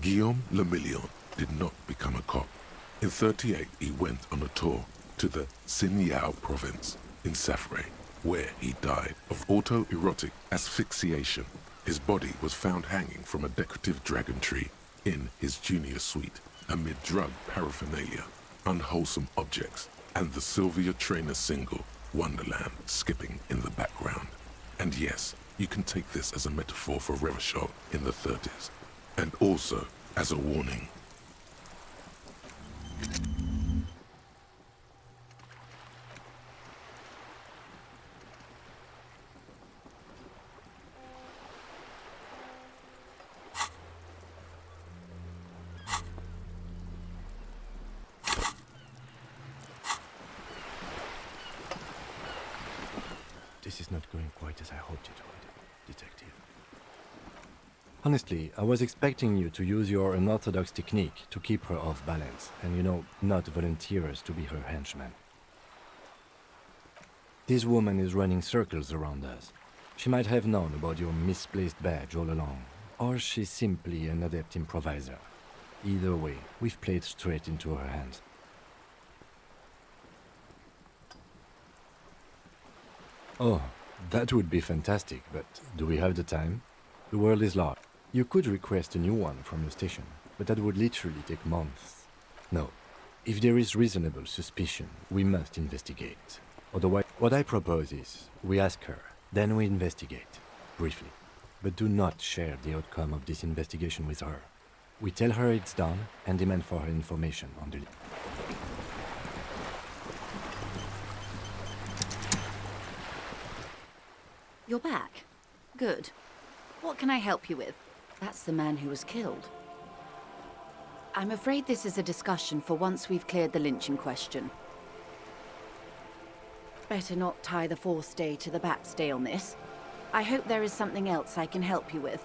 Guillaume Le Million did not become a cop. In '38, he went on a tour to the Sinyao province in Safre, where he died of autoerotic asphyxiation. His body was found hanging from a decorative dragon tree in his junior suite, amid drug paraphernalia, unwholesome objects, and the Sylvia Traynor single, Wonderland, skipping in the background. And yes, you can take this as a metaphor for Revachol in the 30s, and also as a warning. This is not going quite as I hoped it would, Detective. Honestly, I was expecting you to use your unorthodox technique to keep her off balance, and not volunteer us to be her henchman. This woman is running circles around us. She might have known about your misplaced badge all along, or she's simply an adept improviser. Either way, we've played straight into her hands. Oh, that would be fantastic, but do we have the time? The world is large. You could request a new one from the station, but that would literally take months. No. If there is reasonable suspicion, we must investigate. Otherwise, what I propose is, we ask her, then we investigate, briefly. But do not share the outcome of this investigation with her. We tell her it's done and demand for her information on the... You're back. Good. What can I help you with? That's the man who was killed. I'm afraid this is a discussion for once we've cleared the lynching question. Better not tie the fourth day to the bat's day on this. I hope there is something else I can help you with.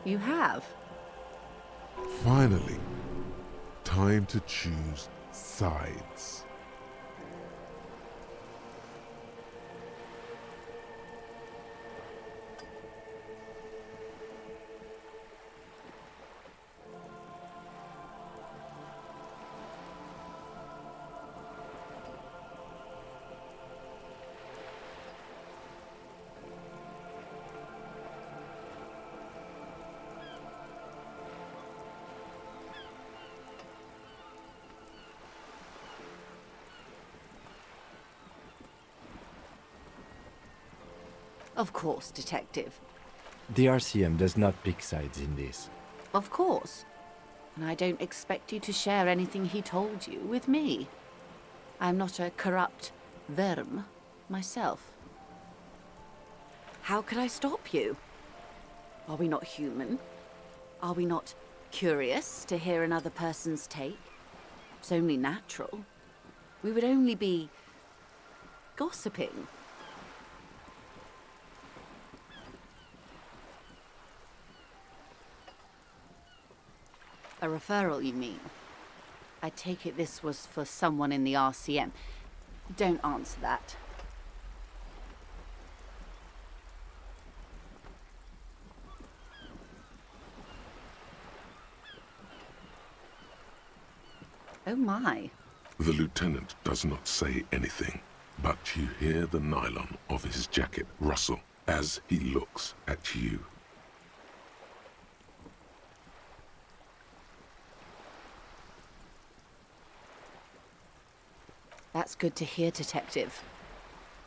You have? Finally, time to choose sides. Of course, Detective. The RCM does not pick sides in this. Of course. And I don't expect you to share anything he told you with me. I'm not a corrupt verm myself. How could I stop you? Are we not human? Are we not curious to hear another person's take? It's only natural. We would only be gossiping. A referral, you mean? I take it this was for someone in the RCM. Don't answer that. Oh my. The lieutenant does not say anything, but you hear the nylon of his jacket rustle as he looks at you. That's good to hear, Detective.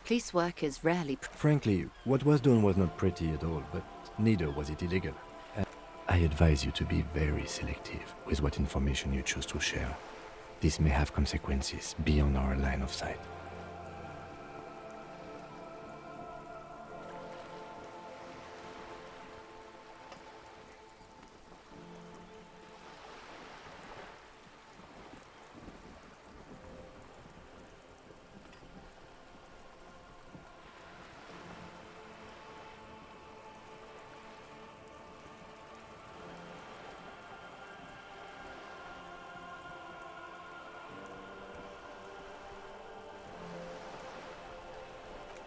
Police work is rarely... Frankly, what was done was not pretty at all, but neither was it illegal. And I advise you to be very selective with what information you choose to share. This may have consequences beyond our line of sight.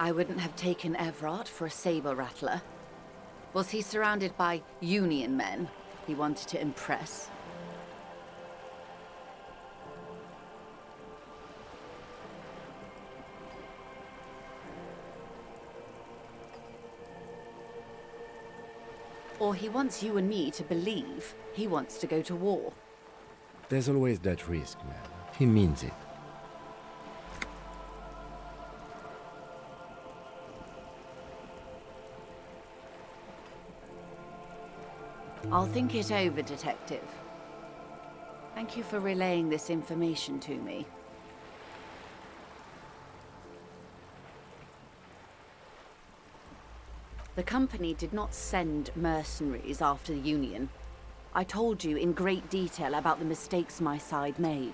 I wouldn't have taken Everard for a saber rattler. Was he surrounded by union men he wanted to impress? Or he wants you and me to believe he wants to go to war. There's always that risk, man. He means it. I'll think it over, Detective. Thank you for relaying this information to me. The company did not send mercenaries after the Union. I told you in great detail about the mistakes my side made.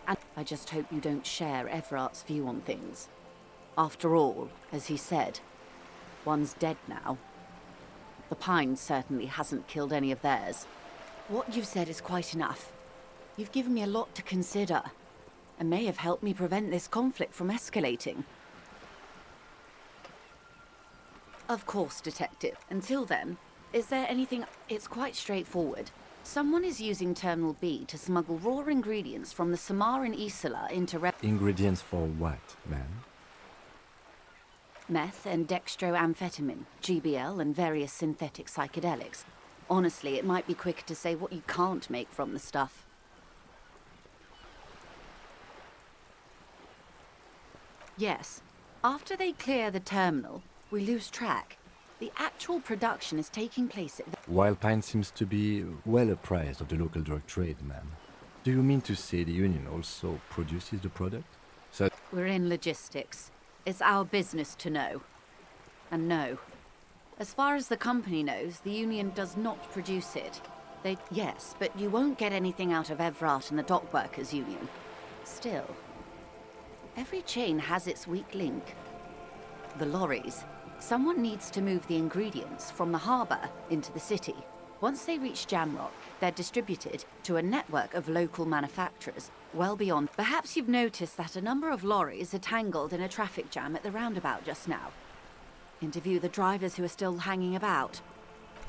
And I just hope you don't share Everart's view on things. After all, as he said, one's dead now. The Pines certainly hasn't killed any of theirs. What you've said is quite enough. You've given me a lot to consider, and may have helped me prevent this conflict from escalating. Of course, Detective. Until then, is there anything... It's quite straightforward. Someone is using Terminal B to smuggle raw ingredients from the Samaran Isola into... Ingredients for what, ma'am? Meth and dextroamphetamine, GBL, and various synthetic psychedelics. Honestly, it might be quicker to say what you can't make from the stuff. Yes. After they clear the terminal, we lose track. The actual production is taking place at... Wild Pine seems to be well apprised of the local drug trade, ma'am. Do you mean to say the Union also produces the product? So We're in logistics. It's our business to know. And no. As far as the company knows, the Union does not produce it. Yes, but you won't get anything out of Everart and the Dock Workers Union. Still, every chain has its weak link. The lorries. Someone needs to move the ingredients from the harbour into the city. Once they reach Jamrock, they're distributed to a network of local manufacturers, well beyond... Perhaps you've noticed that a number of lorries are tangled in a traffic jam at the roundabout just now. Interview the drivers who are still hanging about.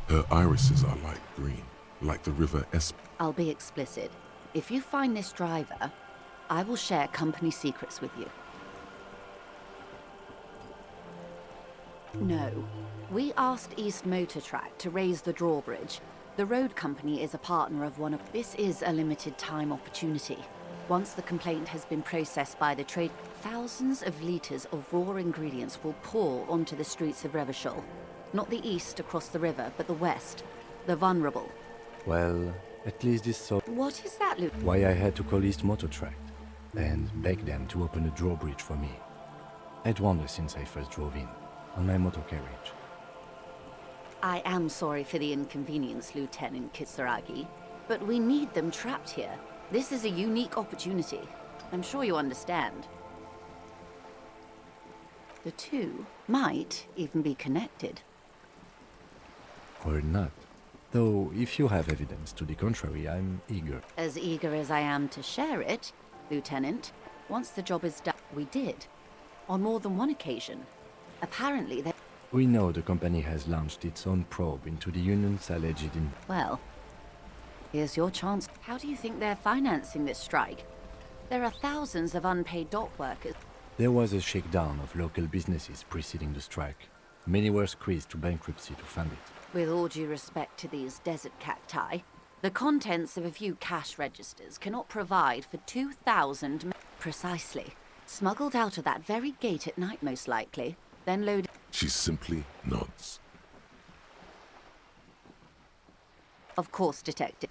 Her irises are light green, like the river I'll be explicit. If you find this driver, I will share company secrets with you. No. We asked East Motor Track to raise the drawbridge. The road company is a partner of one of... This is a limited time opportunity. Once the complaint has been processed by the trade, thousands of litres of raw ingredients will pour onto the streets of Revachol. Not the east across the river, but the west. The vulnerable. well, at least this so... What is that, Luke? Why I had to call East Motor Track and beg them to open a drawbridge for me. I'd wondered since I first drove in, on my motor carriage. I am sorry for the inconvenience, Lieutenant Kisaragi, but we need them trapped here. This is a unique opportunity. I'm sure you understand. The two might even be connected. Or not. Though, if you have evidence to the contrary, I'm eager. As eager as I am to share it, Lieutenant. Once the job is done, we did. On more than one occasion. Apparently they... We know the company has launched its own probe into the Union's alleged Well, here's your chance. How do you think they're financing this strike? There are thousands of unpaid dock workers. There was a shakedown of local businesses preceding the strike. Many were squeezed to bankruptcy to fund it. With all due respect to these desert cacti, the contents of a few cash registers cannot provide for 2,000... Precisely. Smuggled out of that very gate at night, most likely. Then loaded... She simply nods. Of course, Detective.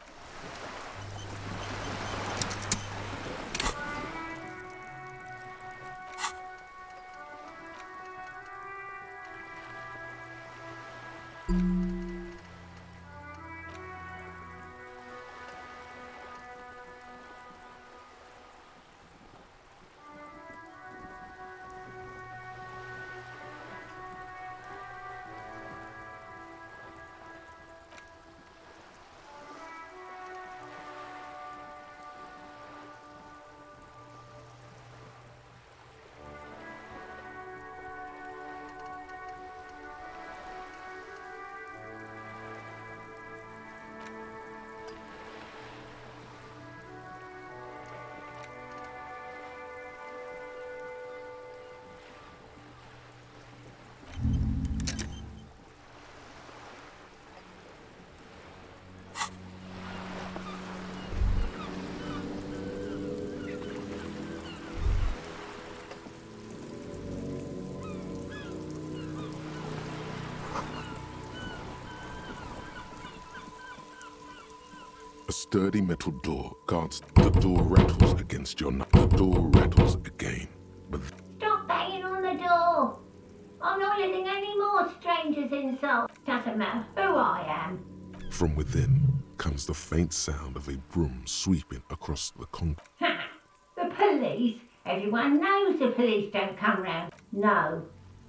A sturdy metal door guards. The door rattles against your The door rattles again. But Stop banging on the door. I'm not letting any more strangers inside. Doesn't matter who I am. from within comes the faint sound of a broom sweeping across the concrete. Ha! The police? Everyone knows the police don't come round. No.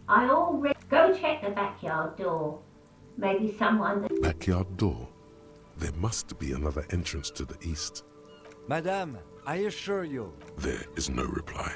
I already... Go check the backyard door. Maybe someone... Backyard door. There must be another entrance to the east. Madame, I assure you. There is no reply.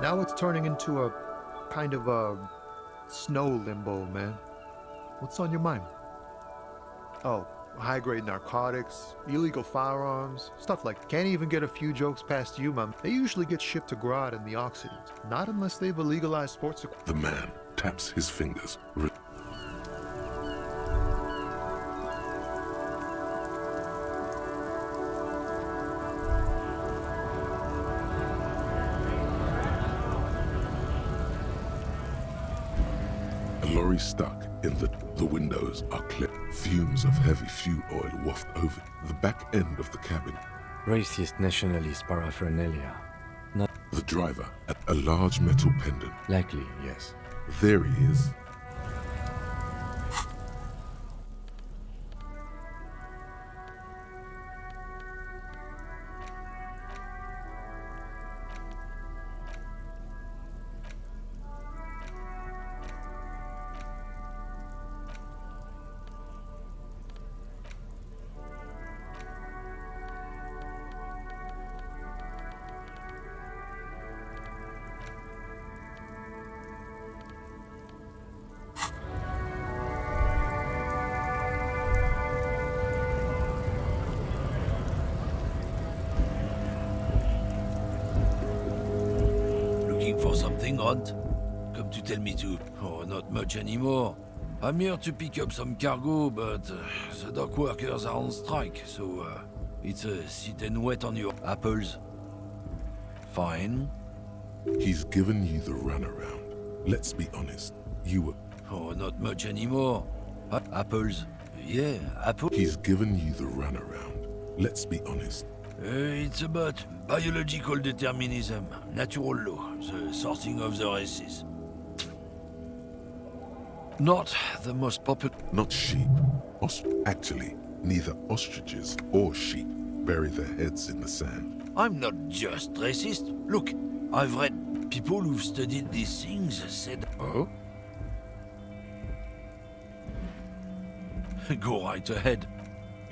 Now it's turning into a kind of a snow limbo, man. What's on your mind? Oh, high-grade narcotics, illegal firearms, stuff like that. Can't even get a few jokes past you, man. They usually get shipped to Grodd in the Occident. Not unless they've a legalized sports equipment. The man taps his fingers. A lorry stuck in the windows are clipped. Fumes of heavy fuel oil waft over the back end of the cabin. Racist nationalist paraphernalia. Not The driver at a large metal pendant. likely, yes. There he is. Looking for something, Hunt? Come to tell me to. Oh, not much anymore. I'm here to pick up some cargo, but the dock workers are on strike, so it's a sit and wait on your apples. Fine. He's given you the runaround. Let's be honest. You were. Oh, not much anymore. Apples. Yeah, apple. He's given you the runaround. Let's be honest. It's about biological determinism, natural law, the sorting of the races. Not the most popular. Not sheep. Actually, neither ostriches or sheep bury their heads in the sand. I'm not just racist. Look, I've read people who've studied these things said. Oh? Go right ahead.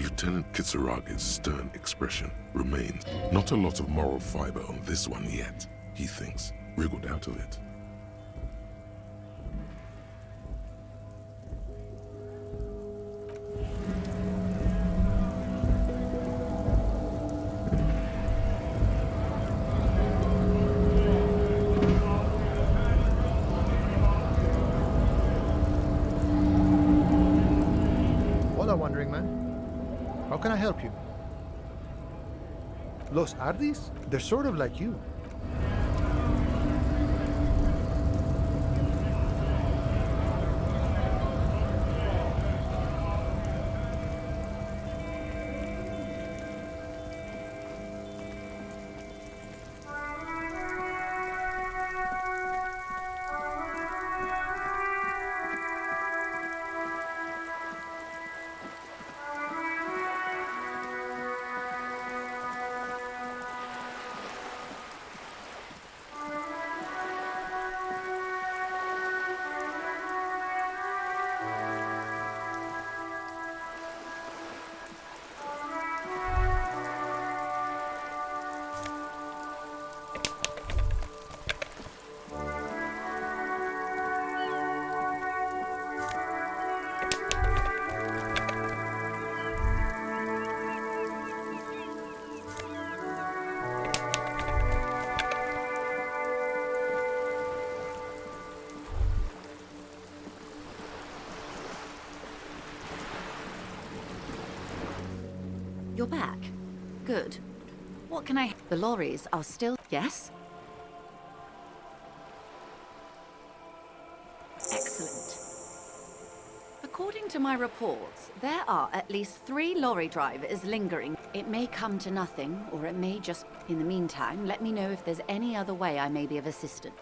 Lieutenant Kitsurage's stern expression remains. Not a lot of moral fiber on this one yet, he thinks, wriggled out of it. Hola, wandering man. How can I help you? Los Ardis? They're sort of like you. You're back. Good. What can I... The lorries are still... Yes? Excellent. According to my reports, there are at least 3 lorry drivers lingering. It may come to nothing, or it may just... In the meantime, let me know if there's any other way I may be of assistance.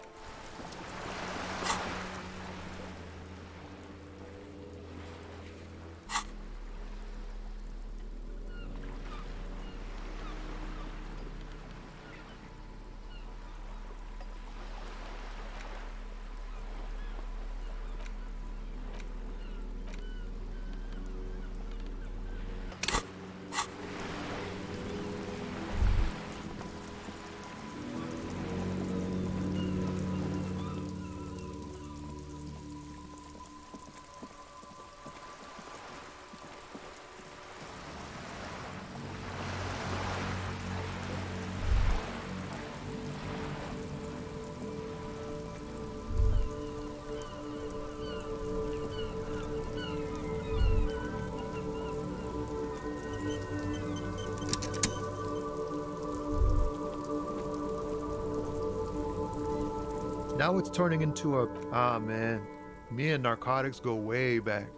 Now it's turning into a... Ah, man. Me and narcotics go way back.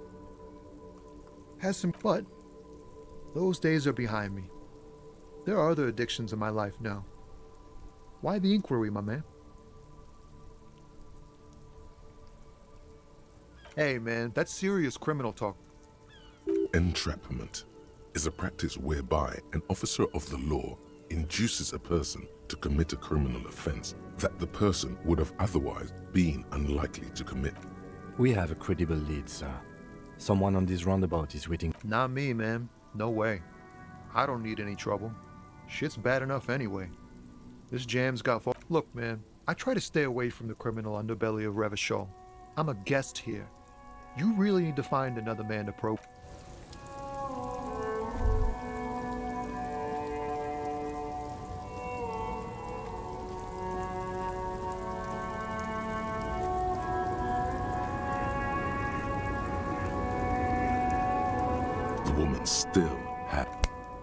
Has some... But those days are behind me. There are other addictions in my life now. Why the inquiry, my man? Hey, man, that's serious criminal talk. Entrapment is a practice whereby an officer of the law induces a person to commit a criminal offense that the person would have otherwise been unlikely to commit. We have a credible lead, sir. Someone on this roundabout is waiting. Not me, man. No way. I don't need any trouble. Shit's bad enough anyway. This jam's got... Look, man, I try to stay away from the criminal underbelly of Revachol. I'm a guest here. You really need to find another man to probe. The woman still had...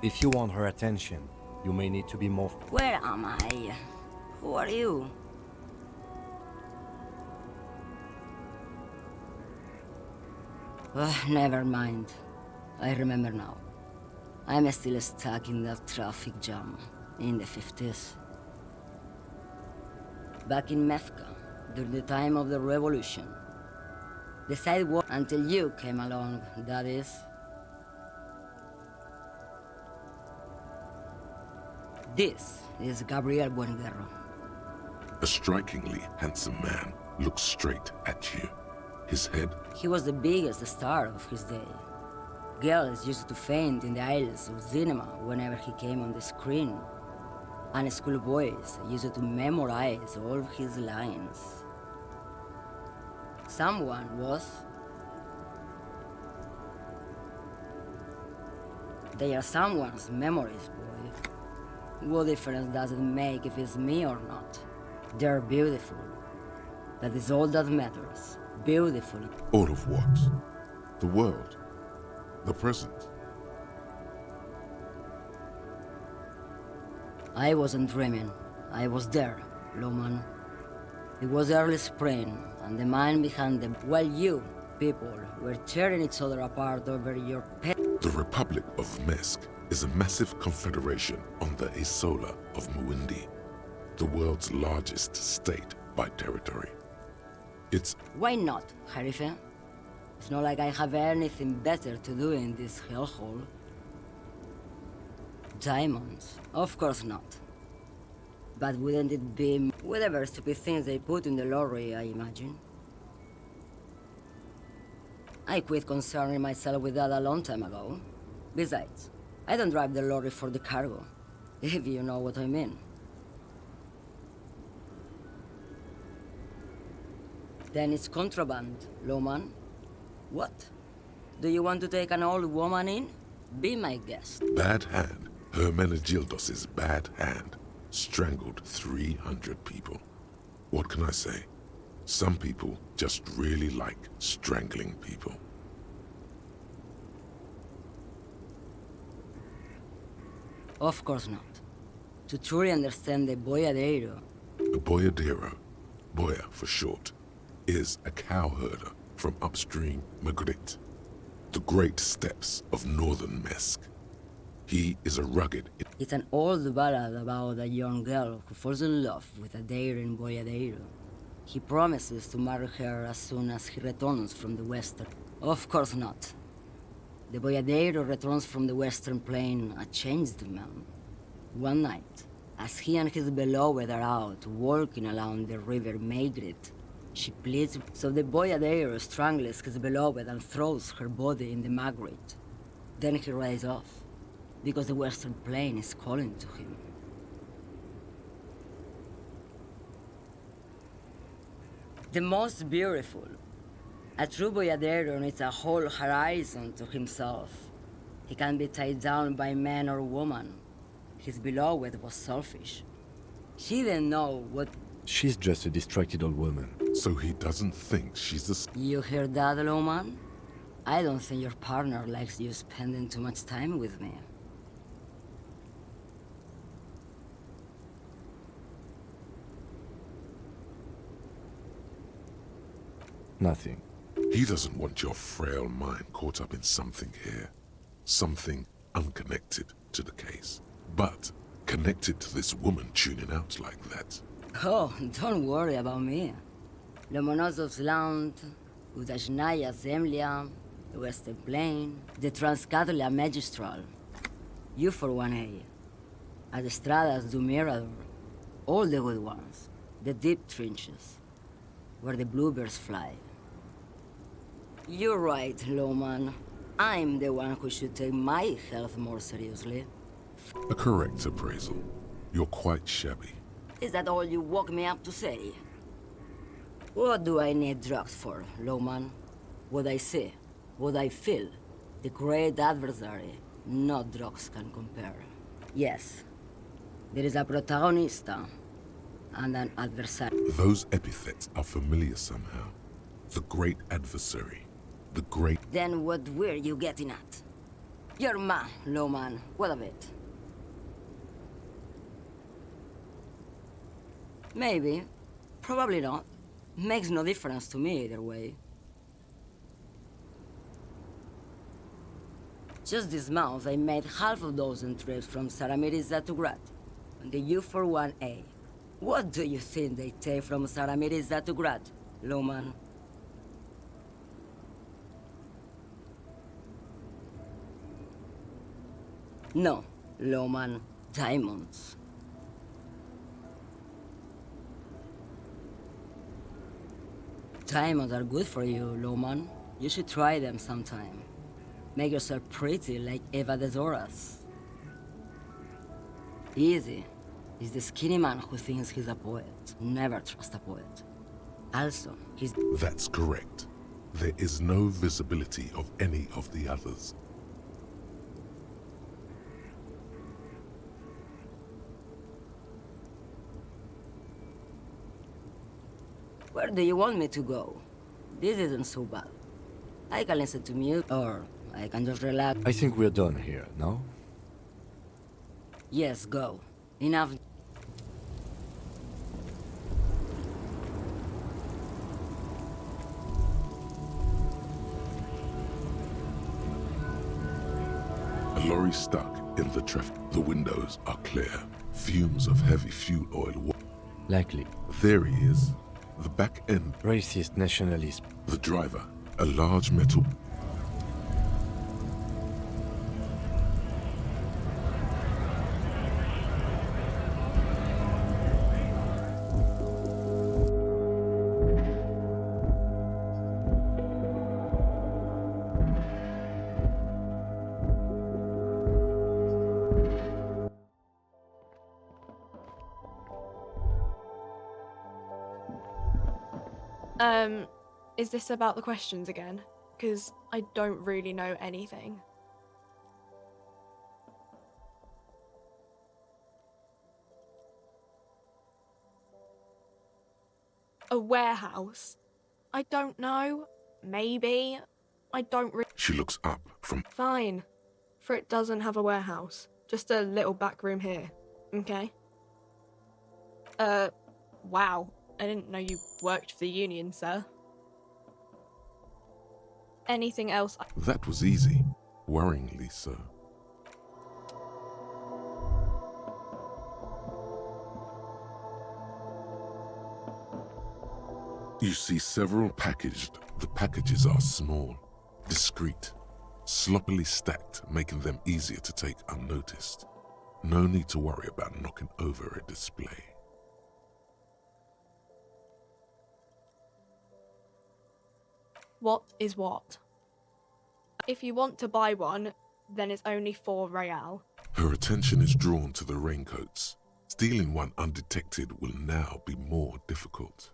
If you want her attention, you may need to be more... Where am I? Who are you? Never mind. I remember now. I'm still stuck in that traffic jam in the 50s. Back in Methka, during the time of the revolution. The sidewalk until you came along, that is. This is Gabriel Buenguerro. A strikingly handsome man looks straight at you. His head... He was the biggest star of his day. Girls used to faint in the aisles of cinema whenever he came on the screen. And schoolboys used to memorize all of his lines. Someone was. They are someone's memories, boy. What difference does it make if it's me or not? They're beautiful. That is all that matters. Beautiful. All of what? The world? The present? I wasn't dreaming. I was there, Loman. It was early spring, and the man behind them, while you, people, were tearing each other apart over your pet. The Republic of Mesk is a massive confederation on the Isola of Muindi, the world's largest state by territory. It's... Why not, Harife? It's not like I have anything better to do in this hellhole. Diamonds? Of course not. But wouldn't it be whatever stupid things they put in the lorry, I imagine? I quit concerning myself with that a long time ago. Besides, I don't drive the lorry for the cargo, if you know what I mean. Then it's contraband, Loman. What? Do you want to take an old woman in? Be my guest. Bad hand. Hermenegildos's bad hand strangled 300 people. What can I say? Some people just really like strangling people. Of course not. To truly understand the boyadero. A boyadero, boya for short, is a cowherder from upstream Magritte, the great steppes of northern Mesk. He is a rugged... It's an old ballad about a young girl who falls in love with a daring boyadero. He promises to marry her as soon as he returns from the western. Of course not. The boyadero returns from the western plain a changed man. One night, as he and his beloved are out walking along the river Magritte, she pleads, so the boyadero strangles his beloved and throws her body in the Magritte. Then he rides off, because the western plain is calling to him. The most beautiful. A true boyadero needs a whole horizon to himself. He can be tied down by man or woman. His beloved was selfish. She didn't know what... She's just a distracted old woman. So he doesn't think she's a... You hear that, Loman? I don't think your partner likes you spending too much time with me. Nothing. He doesn't want your frail mind caught up in something here. Something unconnected to the case. But connected to this woman tuning out like that. Oh, don't worry about me. Lomonosov's Land, Udashnaya Zemlya, the Western Plain, the Transcatolia Magistral. You for 1A. Adestradas du Mirador. All the good ones. The deep trenches. Where the bluebirds fly. You're right, Loman. I'm the one who should take my health more seriously. A correct appraisal. You're quite shabby. Is that all you woke me up to say? What do I need drugs for, Loman? What I see, what I feel. The great adversary, no drugs can compare. Yes, there is a protagonista and an adversary. Those epithets are familiar somehow. The great adversary. The great... Then what were you getting at? You're mad, Loman. What of it? Maybe. Probably not. Makes no difference to me either way. Just this month, I made half a dozen trips from Saramiriza to Grad, on the U41A. What do you think they take from Saramiriza to Grad, Loman? No, Loman, diamonds. Diamonds are good for you, Loman. You should try them sometime. Make yourself pretty like Eva de Zoras. Easy. He's the skinny man who thinks he's a poet. Never trust a poet. Also, he's... That's correct. There is no visibility of any of the others. Where do you want me to go? This isn't so bad. I can listen to music, or I can just relax. I think we're done here, no? Yes, go. Enough. A lorry stuck in the traffic. The windows are clear. Fumes of heavy fuel oil. Likely. There he is. The back end. Racist nationalism. The driver. A large metal. Is this about the questions again? Because I don't really know anything. A warehouse? I don't know. Maybe. I don't really... She looks up from... Fine. For it doesn't have a warehouse. Just a little back room here. Okay? Wow. I didn't know you worked for the union, sir. Anything else? That was easy. Worryingly so. You see several packaged. The packages are small, discreet, sloppily stacked, making them easier to take unnoticed. No need to worry about knocking over a display. What is what? If you want to buy one, then it's only 4 real. Her attention is drawn to the raincoats. Stealing one undetected will now be more difficult.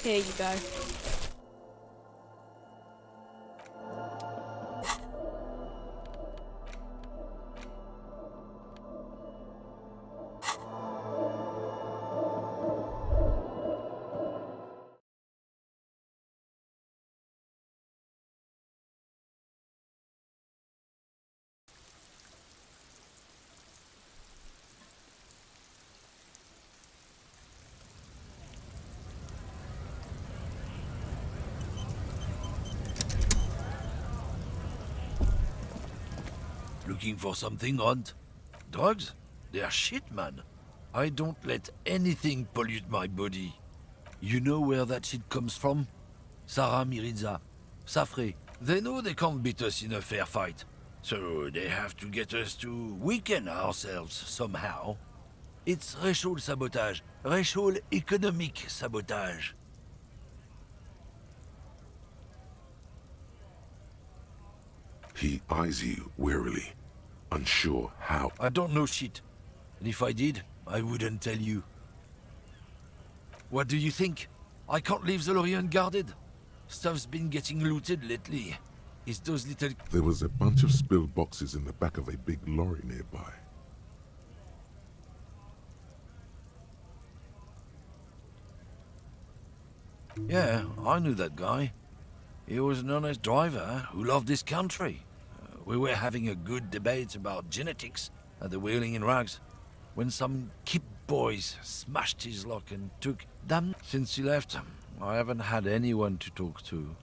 Here you go. Looking for something, Hunt? Drugs? They're shit, man. I don't let anything pollute my body. You know where that shit comes from? Sarah Miriza, Safre. They know they can't beat us in a fair fight. So they have to get us to weaken ourselves somehow. It's racial sabotage. Racial economic sabotage. He eyes you wearily, unsure how. I don't know shit. And if I did, I wouldn't tell you. What do you think? I can't leave the lorry unguarded. Stuff's been getting looted lately. It's those little... There was a bunch of spilled boxes in the back of a big lorry nearby. Yeah, I knew that guy. He was an honest driver who loved this country. We were having a good debate about genetics at the Wheeling in Rags, when some Kip boys smashed his lock and took... Damn, since he left, I haven't had anyone to talk to.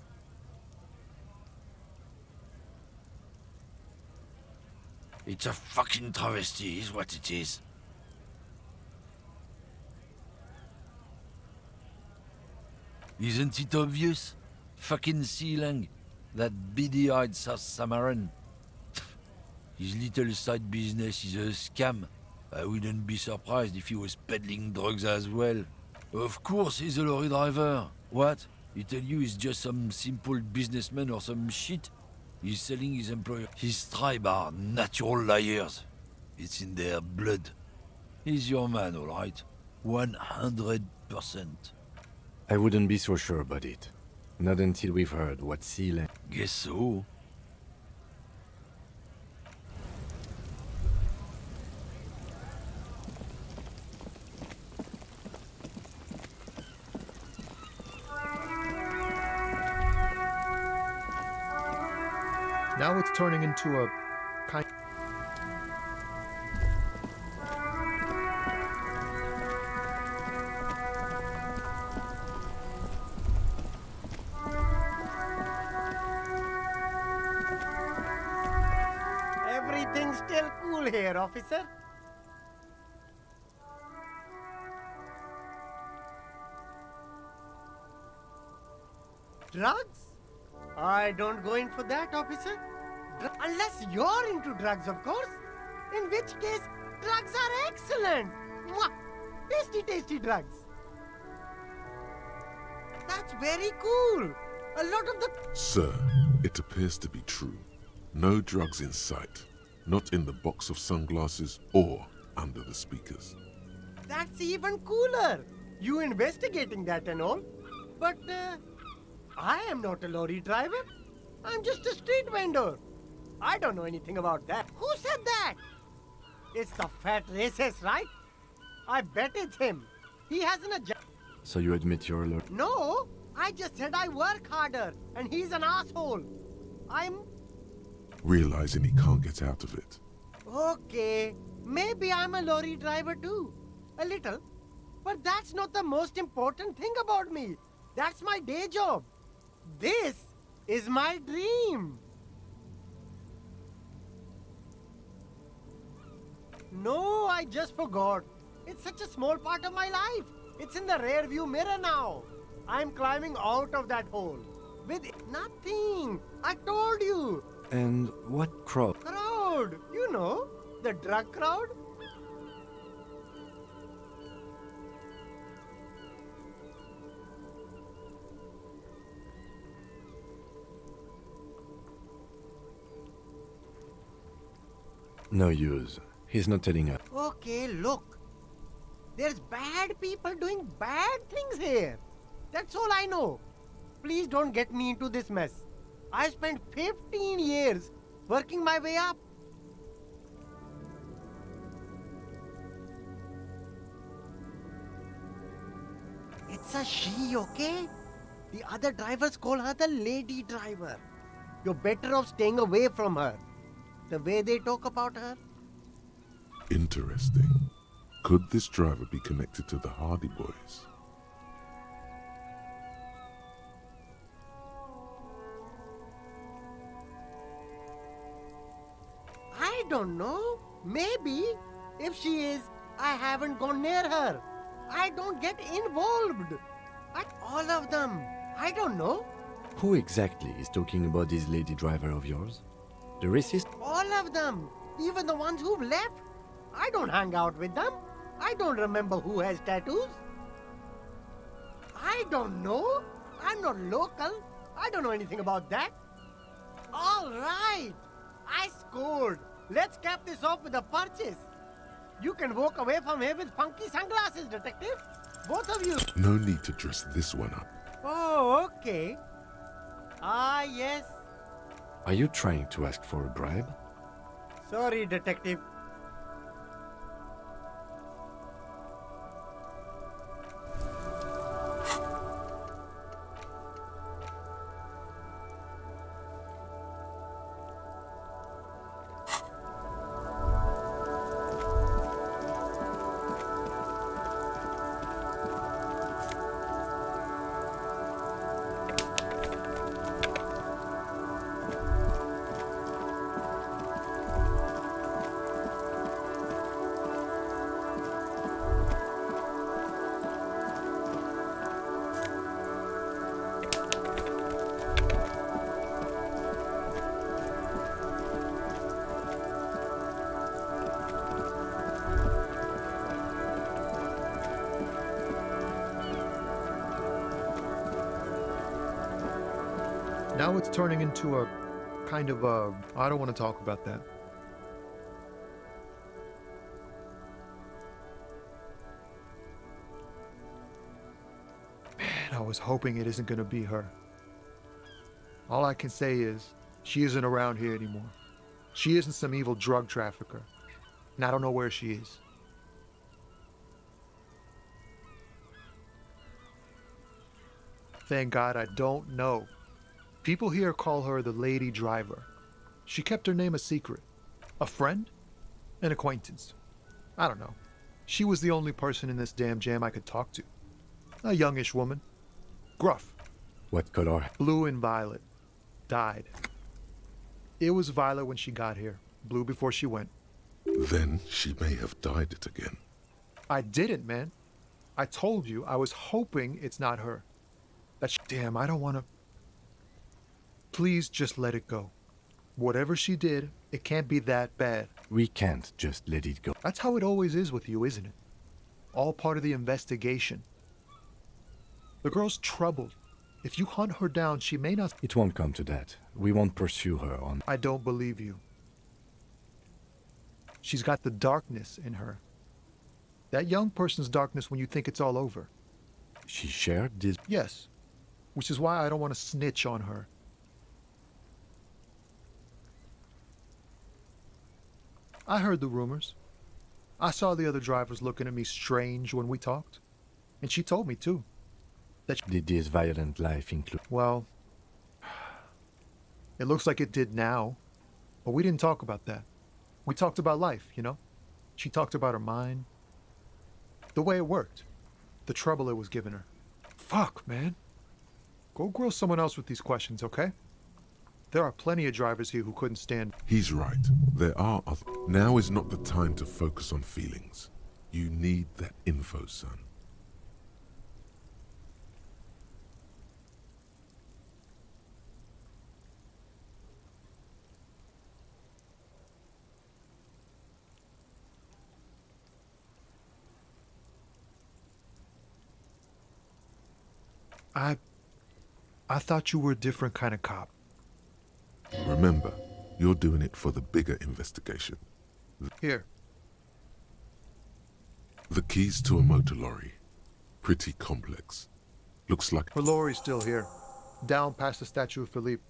It's a fucking travesty, is what it is. Isn't it obvious? Fucking Sealang, that beady-eyed South Samaran. His little side business is a scam. I wouldn't be surprised if he was peddling drugs as well. Of course he's a lorry driver. What? He tell you he's just some simple businessman or some shit? He's selling his employer. His tribe are natural liars. It's in their blood. He's your man, all right? 100%. I wouldn't be so sure about it. Not until we've heard what Sealand... Guess so. Now it's turning into a kind. Everything's still cool here, officer. Drugs? I don't go in for that, officer. Unless you're into drugs, of course. In which case, drugs are excellent. Mwah! Tasty, tasty drugs. That's very cool. A lot of the... Sir, it appears to be true. No drugs in sight. Not in the box of sunglasses or under the speakers. That's even cooler. You investigating that and all. But, I am not a lorry driver. I'm just a street vendor. I don't know anything about that. Who said that? It's the fat racist, right? I bet it's him. He hasn't a job. So you admit you're a lord? No, I just said I work harder, and he's an asshole. I'm... Realizing he can't get out of it. Okay, maybe I'm a lorry driver too. A little. But that's not the most important thing about me. That's my day job. This is my dream. No, I just forgot. It's such a small part of my life. It's in the rear view mirror now. I'm climbing out of that hole. With nothing. I told you. And what crowd? Crowd. You know, the drug crowd. No use. He's not telling us. Okay, look. There's bad people doing bad things here. That's all I know. Please don't get me into this mess. I spent 15 years working my way up. It's a she, okay? The other drivers call her the lady driver. You're better off staying away from her. The way they talk about her. Interesting. Could this driver be connected to the Hardy Boys? I don't know. Maybe. If she is, I haven't gone near her. I don't get involved. All of them. I don't know. Who exactly is talking about this lady driver of yours? The racist? All of them. Even the ones who've left. I don't hang out with them. I don't remember who has tattoos. I don't know. I'm not local. I don't know anything about that. All right. I scored. Let's cap this off with a purchase. You can walk away from here with funky sunglasses, detective. Both of you. No need to dress this one up. Oh, okay. Ah, yes. Are you trying to ask for a bribe? Sorry, detective. Now it's turning into a kind of a... I don't want to talk about that. Man, I was hoping it isn't going to be her. All I can say is, she isn't around here anymore. She isn't some evil drug trafficker. And I don't know where she is. Thank God I don't know. People here call her the Lady Driver. She kept her name a secret. A friend? An acquaintance. I don't know. She was the only person in this damn jam I could talk to. A youngish woman. Gruff. What color? Blue and violet. Died. It was violet when she got here. Blue before she went. Then she may have dyed it again. I didn't, man. I told you I was hoping it's not her. Damn, I don't want to... Please just let it go. Whatever she did, it can't be that bad. We can't just let it go. That's how it always is with you, isn't it? All part of the investigation. The girl's troubled. If you hunt her down, she may not... It won't come to that. We won't pursue her on... I don't believe you. She's got the darkness in her. That young person's darkness when you think it's all over. She shared this... Yes. Which is why I don't want to snitch on her. I heard the rumors. I saw the other drivers looking at me strange when we talked. And she told me, too. That Did this violent life include... Well, it looks like it did now. But we didn't talk about that. We talked about life, you know? She talked about her mind. The way it worked. The trouble it was giving her. Fuck, man. Go grill someone else with these questions, okay? There are plenty of drivers here who couldn't stand... He's right. There are other... Now is not the time to focus on feelings. You need that info, son. I thought you were a different kind of cop. Remember, you're doing it for the bigger investigation. Here. The keys to a motor lorry. Pretty complex. Looks like... Her lorry's still here. Down past the statue of Philippe.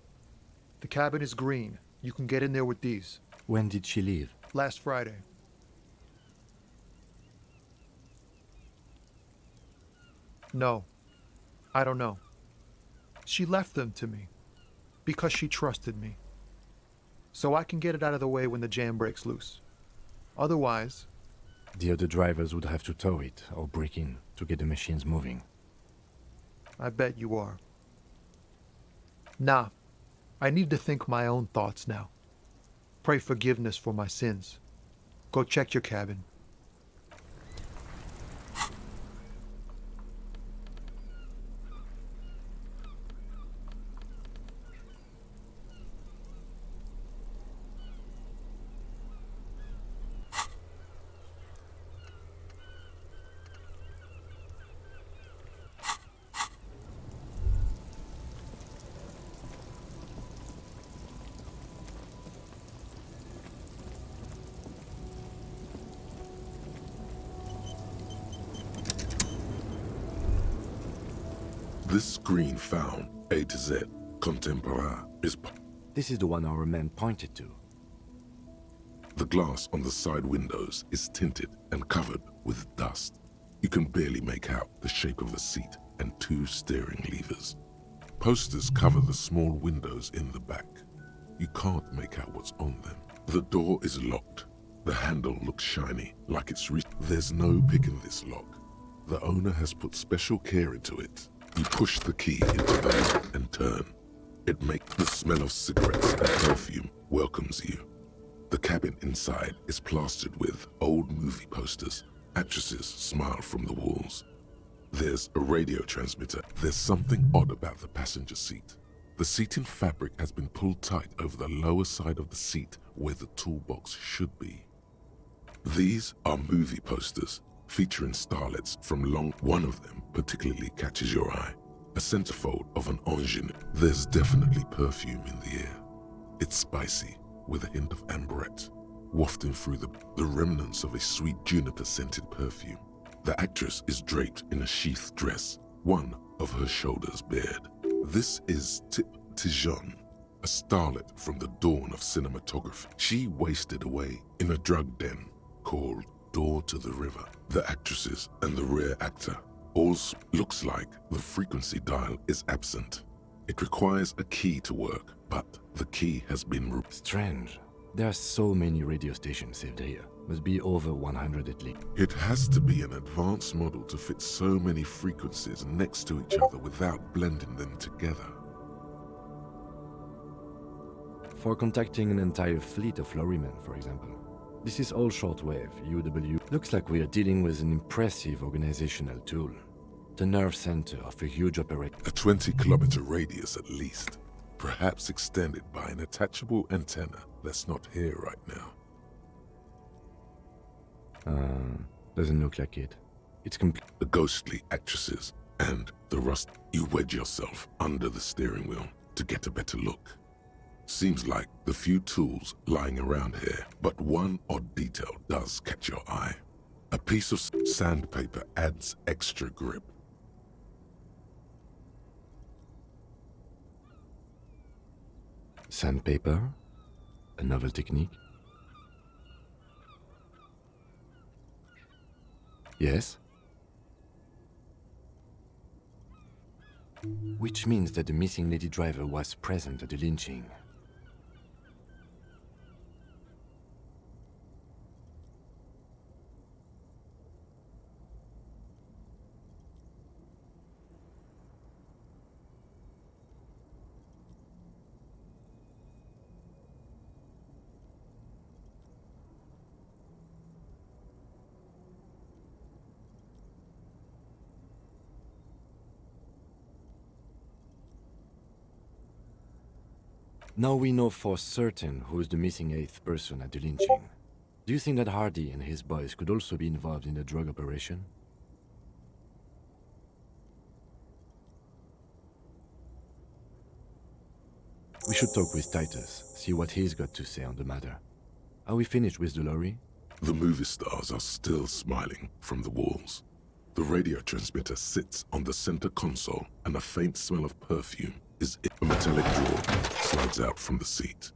The cabin is green. You can get in there with these. When did she leave? Last Friday. No. I don't know. She left them to me. Because she trusted me. So I can get it out of the way when the jam breaks loose. Otherwise... The other drivers would have to tow it or break in to get the machines moving. I bet you are. Nah. I need to think my own thoughts now. Pray forgiveness for my sins. Go check your cabin. This screen found, A to Z, Contemporain, is... This is the one our man pointed to. The glass on the side windows is tinted and covered with dust. You can barely make out the shape of a seat and two steering levers. Posters cover the small windows in the back. You can't make out what's on them. The door is locked. The handle looks shiny, like it's There's no picking this lock. The owner has put special care into it. You push the key into the lock and turn. It makes the smell of cigarettes and perfume welcomes you. The cabin inside is plastered with old movie posters. Actresses smile from the walls. There's a radio transmitter. There's something odd about the passenger seat. The seating fabric has been pulled tight over the lower side of the seat where the toolbox should be. These are movie posters featuring starlets from Long. One of them particularly catches your eye. A centerfold of an engine. There's definitely perfume in the air. It's spicy, with a hint of amberette, wafting through the remnants of a sweet juniper-scented perfume. The actress is draped in a sheathed dress, one of her shoulders bared. This is Tijon, a starlet from the dawn of cinematography. She wasted away in a drug den called Door to the River. The actresses and the rear actor all looks like the frequency dial is absent. It requires a key to work, but the key has been Strange. There are so many radio stations saved here. Must be over 100 at least. It has to be an advanced model to fit so many frequencies next to each other without blending them together. For contacting an entire fleet of lorrymen, for example. This is all shortwave, UW. Looks like we are dealing with an impressive organizational tool. The nerve center of a huge operation. A 20-kilometer radius at least, perhaps extended by an attachable antenna that's not here right now. Doesn't look like it. It's the ghostly actresses and the rust. You wedge yourself under the steering wheel to get a better look. Seems like the few tools lying around here, but one odd detail does catch your eye. A piece of sandpaper adds extra grip. Sandpaper? A novel technique? Yes? Which means that the missing lady driver was present at the lynching. Now we know for certain who's the missing eighth person at the lynching. Do you think that Hardy and his boys could also be involved in the drug operation? We should talk with Titus, see what he's got to say on the matter. Are we finished with the lorry? The movie stars are still smiling from the walls. The radio transmitter sits on the center console and a faint smell of perfume is in a metallic drawer slides out from the seat.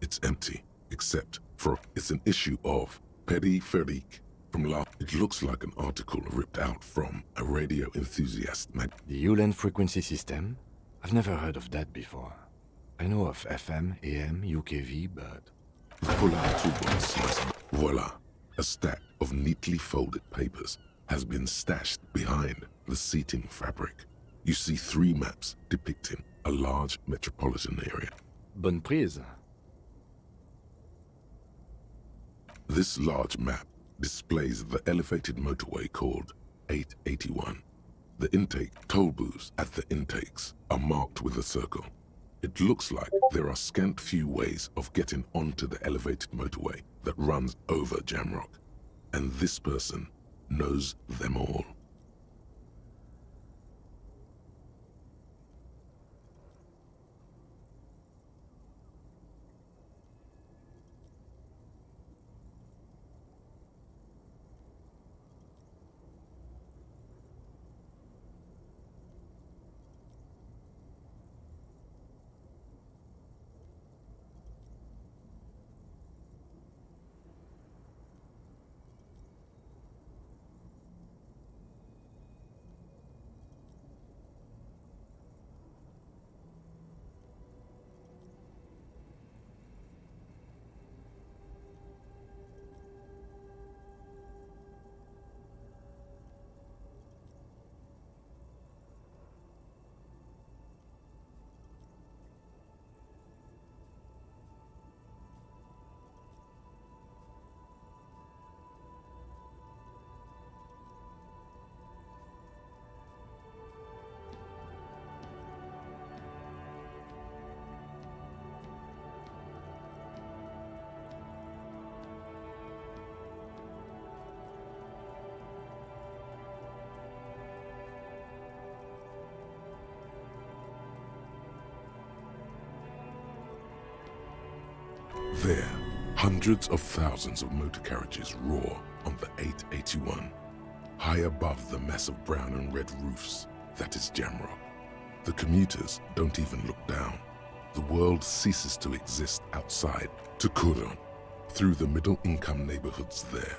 It's empty, except for it's an issue of Peripherique from last. It looks like an article ripped out from a radio enthusiast mag. The Ulan frequency system? I've never heard of that before. I know of FM, AM, UKV, but... Pull out toolbox slice. Voila! A stack of neatly folded papers has been stashed behind the seating fabric. You see 3 maps depicting a large metropolitan area. Bonne prise. This large map displays the elevated motorway called 881. The intake toll booths at the intakes are marked with a circle. It looks like there are scant few ways of getting onto the elevated motorway that runs over Jamrock, and this person knows them all. There, hundreds of thousands of motor carriages roar on the 881, high above the mess of brown and red roofs that is Jamrock. The commuters don't even look down. The world ceases to exist outside to Kuron, through the middle-income neighborhoods there,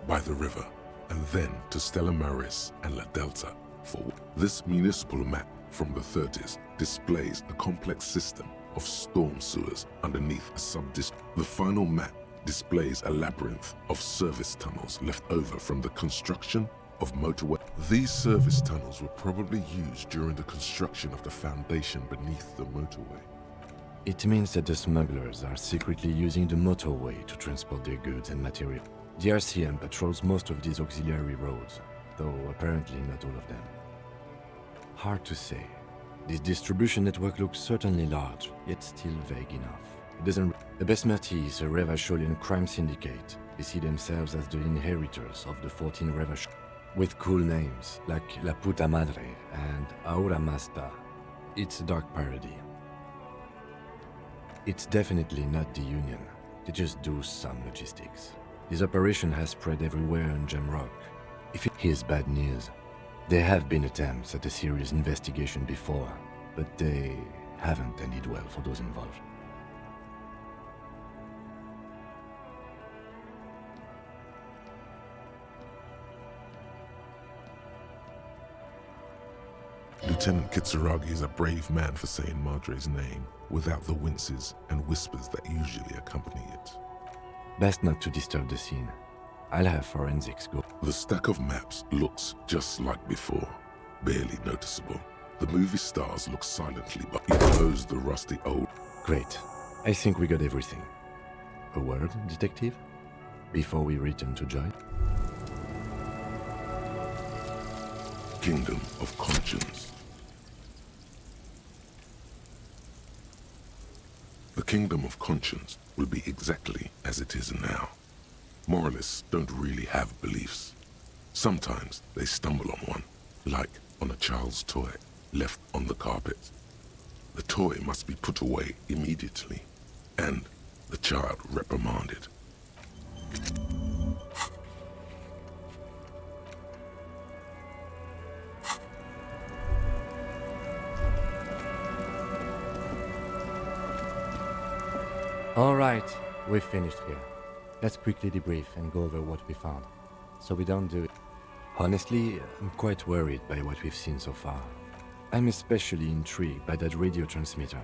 by the river, and then to Stella Maris and La Delta. For this municipal map from the 30s displays a complex system of storm sewers underneath a sub-district. The final map displays a labyrinth of service tunnels left over from the construction of motorway. These service tunnels were probably used during the construction of the foundation beneath the motorway. It means that the smugglers are secretly using the motorway to transport their goods and material. The RCM patrols most of these auxiliary roads, though apparently not all of them. Hard to say. This distribution network looks certainly large, yet still vague enough. It doesn't. The Besmerti is a Revacholian crime syndicate. They see themselves as the inheritors of the 14 Revach, with cool names like La Puta Madre and Aura Masta. It's a dark parody. It's definitely not the Union. They just do some logistics. This operation has spread everywhere in Jamrock. If it is bad news, there have been attempts at a serious investigation before, but they haven't ended well for those involved. Lieutenant Kitsuragi is a brave man for saying Madre's name without the winces and whispers that usually accompany it. Best not to disturb the scene. I'll have forensics go. The stack of maps looks just like before, barely noticeable. The movie stars look silently, but he knows the rusty old... Great. I think we got everything. A word, detective? Before we return to Joy? Kingdom of Conscience. The Kingdom of Conscience will be exactly as it is now. Moralists don't really have beliefs. Sometimes they stumble on one, like on a child's toy left on the carpet. The toy must be put away immediately, and the child reprimanded. All right, we've finished here. Let's quickly debrief and go over what we found, so we don't do it. Honestly, I'm quite worried by what we've seen so far. I'm especially intrigued by that radio transmitter,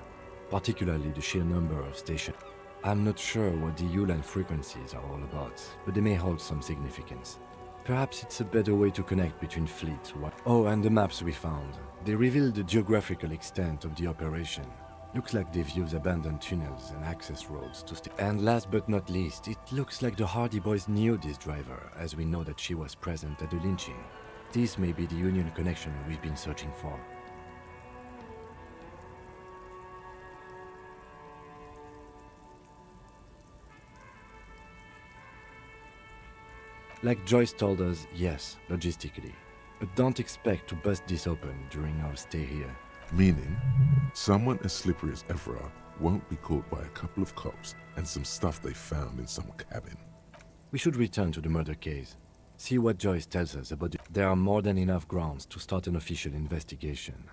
particularly the sheer number of stations. I'm not sure what the Ulan frequencies are all about, but they may hold some significance. Perhaps it's a better way to connect between fleets. Oh, and the maps we found. They reveal the geographical extent of the operation. Looks like they've used abandoned tunnels and access roads to stay. And last but not least, it looks like the Hardy Boys knew this driver, as we know that she was present at the lynching. This may be the Union connection we've been searching for. Like Joyce told us, yes, logistically. But don't expect to bust this open during our stay here. Meaning, someone as slippery as Evra won't be caught by a couple of cops and some stuff they found in some cabin. We should return to the murder case. See what Joyce tells us about it. There are more than enough grounds to start an official investigation.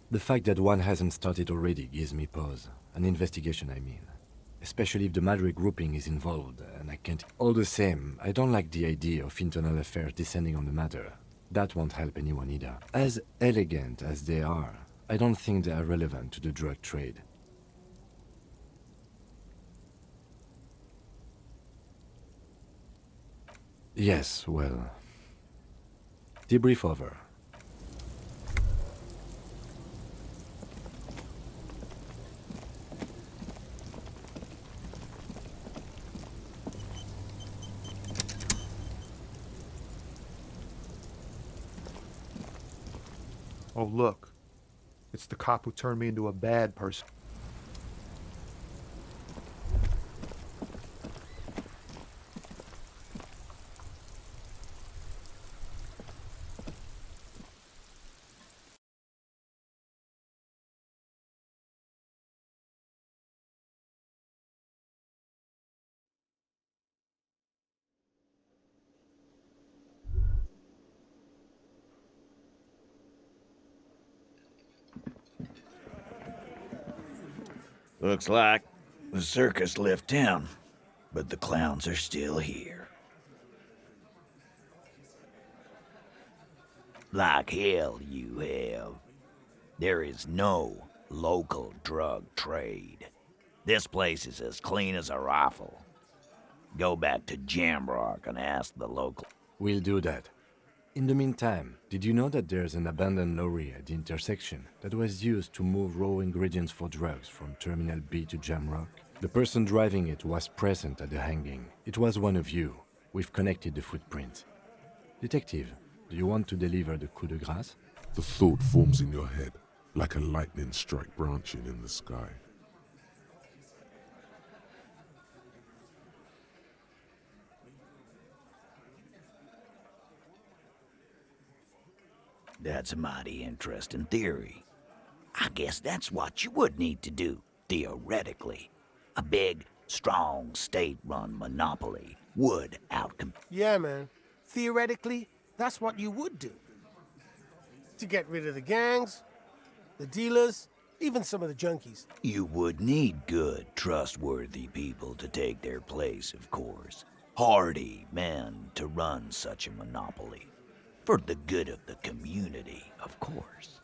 The fact that one hasn't started already gives me pause. An investigation, I mean. Especially if the Madre grouping is involved, and I can't... All the same, I don't like the idea of internal affairs descending on the matter. That won't help anyone either. As elegant as they are, I don't think they are relevant to the drug trade. Yes, well... Debrief over. Oh, look. It's the cop who turned me into a bad person. Looks like the circus left town, but the clowns are still here. Like hell you have. There is no local drug trade. This place is as clean as a rifle. Go back to Jamrock and ask the local. We'll do that. In the meantime, did you know that there's an abandoned lorry at the intersection that was used to move raw ingredients for drugs from Terminal B to Jamrock? The person driving it was present at the hanging. It was one of you. We've connected the footprint. Detective, do you want to deliver the coup de grâce? The thought forms in your head like a lightning strike branching in the sky. That's a mighty interesting theory. I guess that's what you would need to do, theoretically. A big, strong, state-run monopoly would outcompete. Yeah, man. Theoretically, that's what you would do. To get rid of the gangs, the dealers, even some of the junkies. You would need good, trustworthy people to take their place, of course. Hardy men to run such a monopoly. For the good of the community, of course.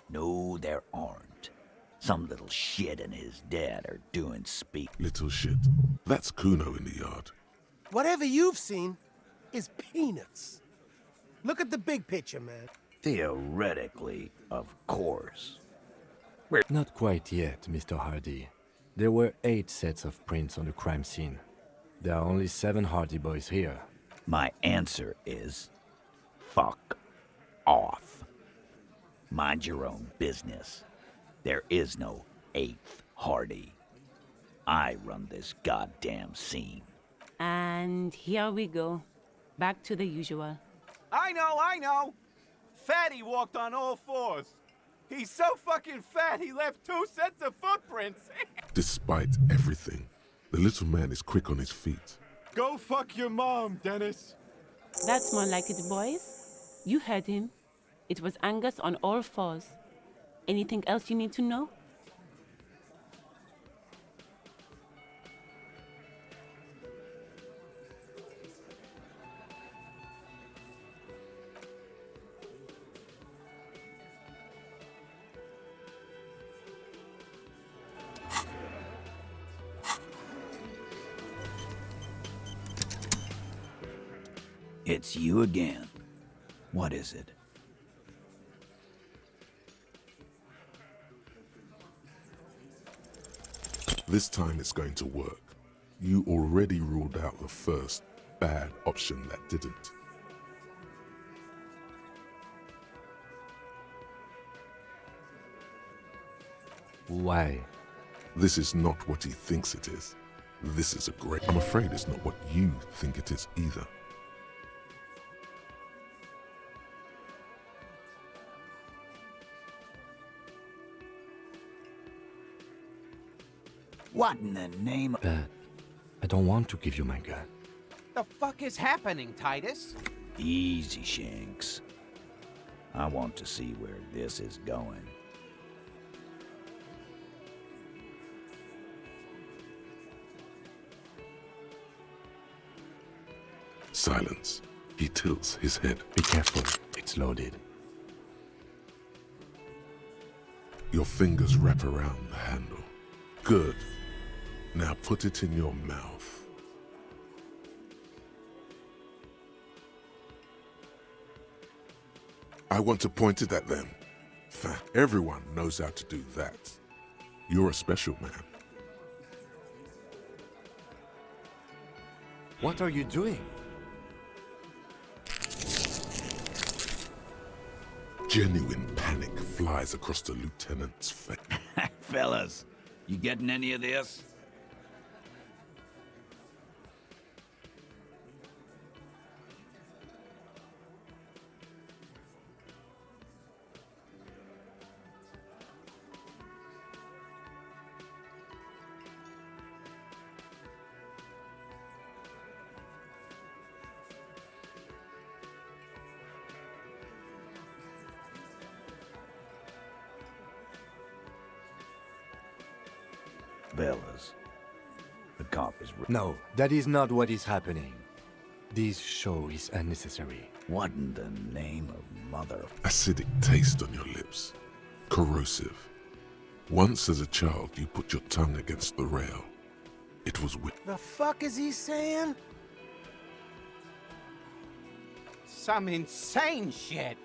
No, there aren't. Some little shit and his dad are doing speak. Little shit. That's Kuno in the yard. Whatever you've seen is peanuts. Look at the big picture, man. Theoretically, of course. Not quite yet, Mr. Hardy. There were 8 sets of prints on the crime scene. There are only 7 Hardy boys here. My answer is... fuck off. Mind your own business. There is no 8th Hardy. I run this goddamn scene. And here we go. Back to the usual. I know! Fatty walked on all 4s. He's so fucking fat he left 2 sets of footprints. Despite everything, the little man is quick on his feet. Go fuck your mom, Dennis. That's more like it, boys. You heard him. It was Angus on all 4s. Anything else you need to know? It's you again. What is it? This time it's going to work. You already ruled out the first bad option that didn't. Why? This is not what he thinks it is. This is a great... I'm afraid it's not what you think it is either. What in the name of... I don't want to give you my gun. The fuck is happening, Titus? Easy, Shanks. I want to see where this is going. Silence. He tilts his head. Be careful. It's loaded. Your fingers wrap around the handle. Good. Now put it in your mouth. I want to point it at them. Everyone knows how to do that. You're a special man. What are you doing? Genuine panic flies across the lieutenant's face. Fellas, you getting any of this? Fellas, the cop is... No, that is not what is happening. This show is unnecessary. What in the name of mother... Acidic taste on your lips. Corrosive. Once as a child, you put your tongue against the rail. It was The fuck is he saying? Some insane shit.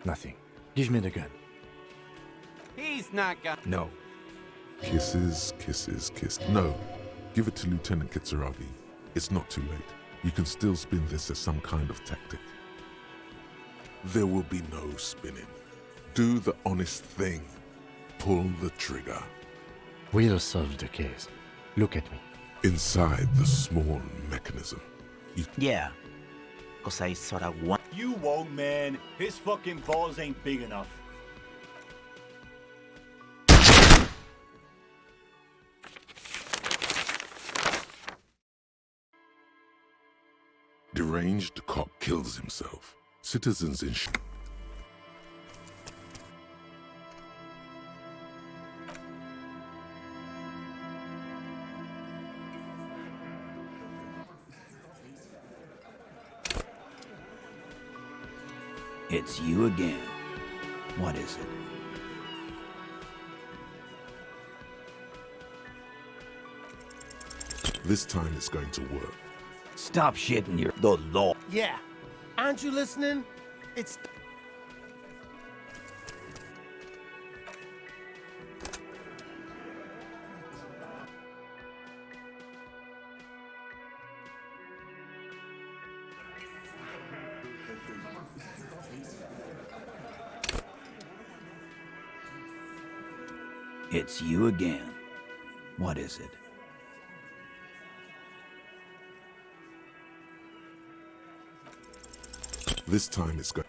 Nothing. Give me the gun. He's not gonna... No. Kisses, kisses, kiss. No. Give it to Lieutenant Kitsuragi. It's not too late. You can still spin this as some kind of tactic. There will be no spinning. Do the honest thing. Pull the trigger. We'll solve the case. Look at me. Inside the small mechanism. Yeah. Cause I sorta want... You won't, man. His fucking balls ain't big enough. Deranged cop kills himself. Citizens in It's you again. What is it? This time it's going to work. Stop shitting your... The law. Yeah. Aren't you listening? It's... It's you again. What is it? This time it's going...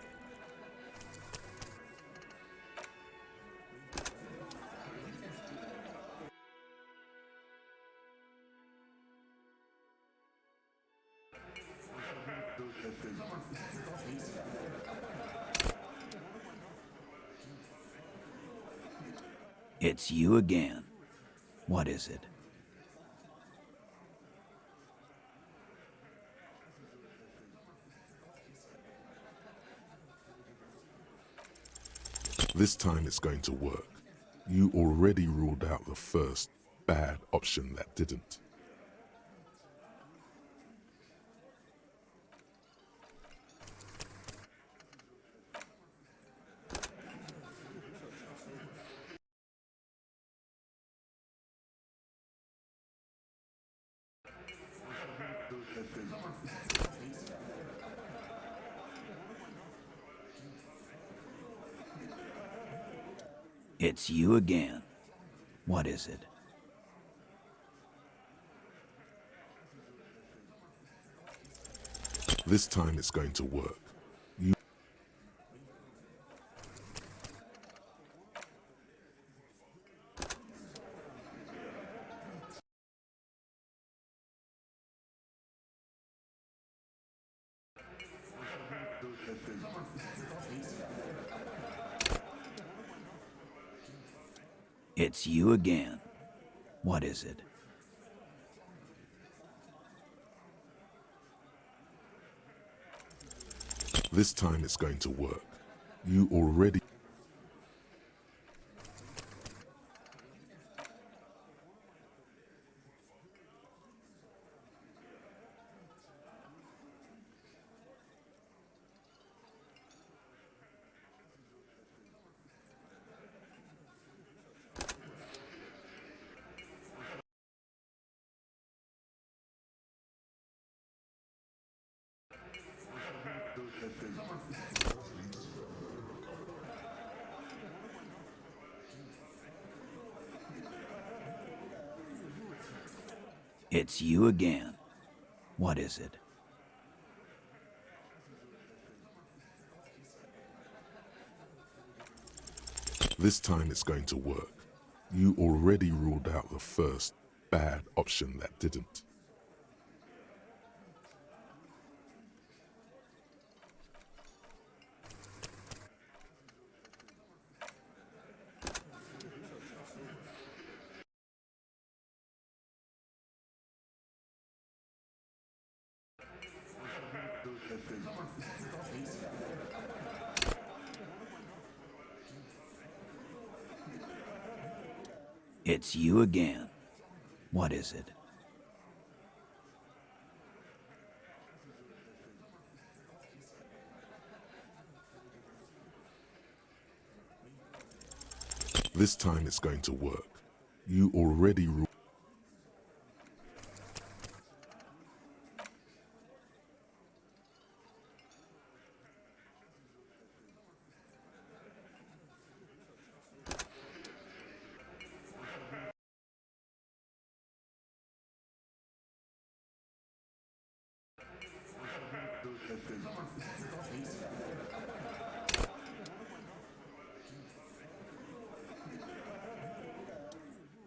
It's you again. What is it? This time it's going to work. You already ruled out the first bad option that didn't. It's you again. What is it? This time it's going to work. You... It's you again. What is it? This time it's going to work. You already... It's you again. What is it? This time it's going to work. You already ruled out the first bad option that didn't. It's you again. What is it? This time it's going to work. You already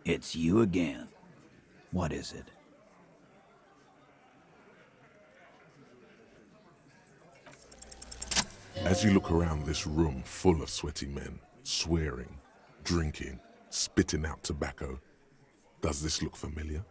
It's you again. What is it? As you look around this room full of sweaty men, swearing, drinking, spitting out tobacco, does this look familiar?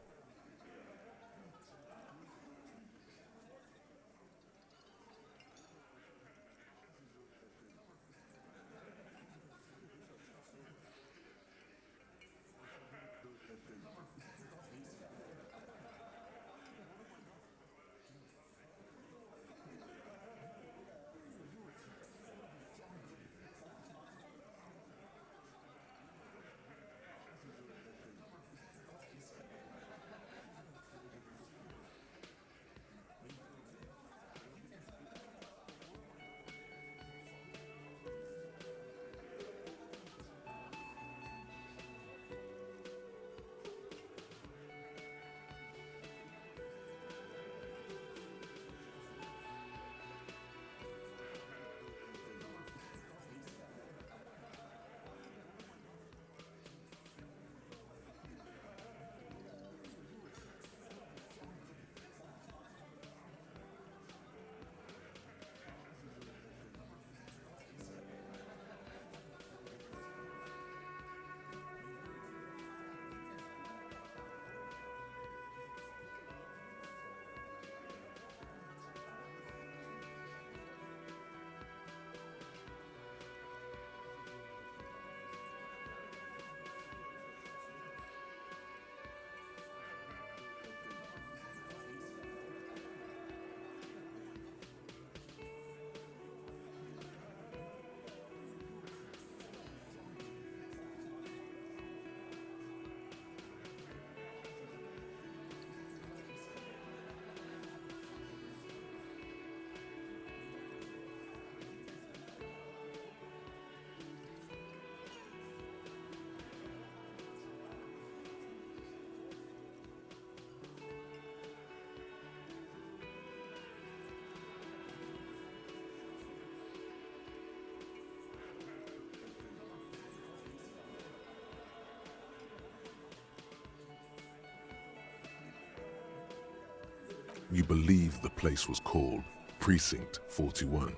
You believe the place was called Precinct 41.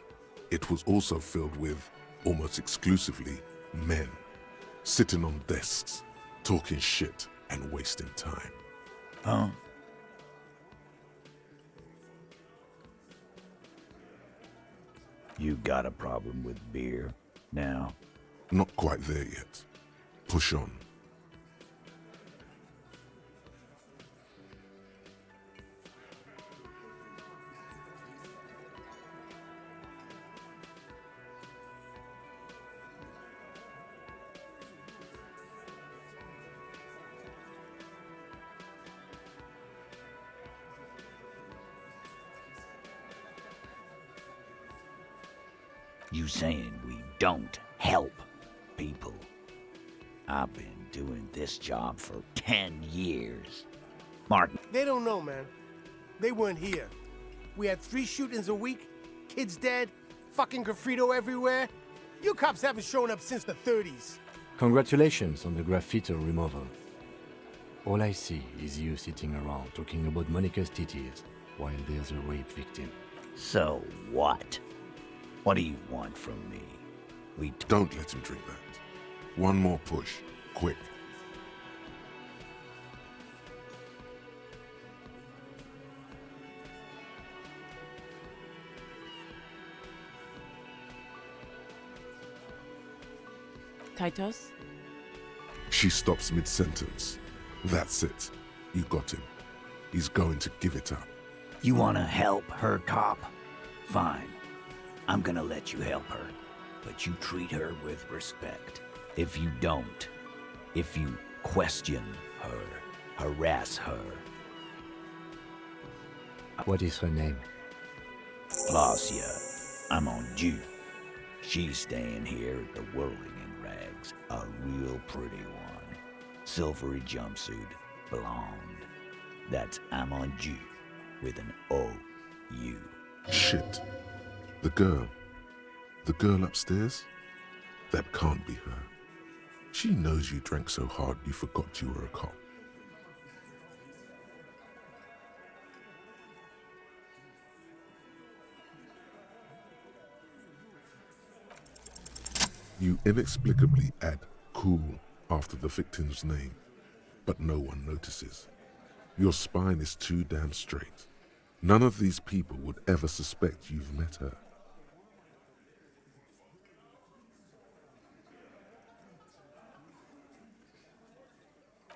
It was also filled with, almost exclusively, men, sitting on desks, talking shit and wasting time. Huh? You got a problem with beer now? Not quite there yet. Push on. You saying we don't help people? I've been doing this job for 10 years. Martin. They don't know, man. They weren't here. We had 3 shootings a week, kids dead, fucking graffito everywhere. You cops haven't shown up since the 30s. Congratulations on the graffiti removal. All I see is you sitting around talking about Monica's titties while there's a rape victim. So what? What do you want from me? Don't let him drink that. One more push, quick. Titus? She stops mid-sentence. That's it. You got him. He's going to give it up. You wanna help her, cop? Fine. I'm gonna let you help her. But you treat her with respect. If you don't, if you question her, harass her. What is her name? Glacia, I'm on due. She's staying here at the Whirling in Rags. A real pretty one. Silvery jumpsuit, blonde. That's I'm on due with an O-U. Shit. The girl. The girl upstairs? That can't be her. She knows you drank so hard you forgot you were a cop. You inexplicably add cool after the victim's name, but no one notices. Your spine is too damn straight. None of these people would ever suspect you've met her.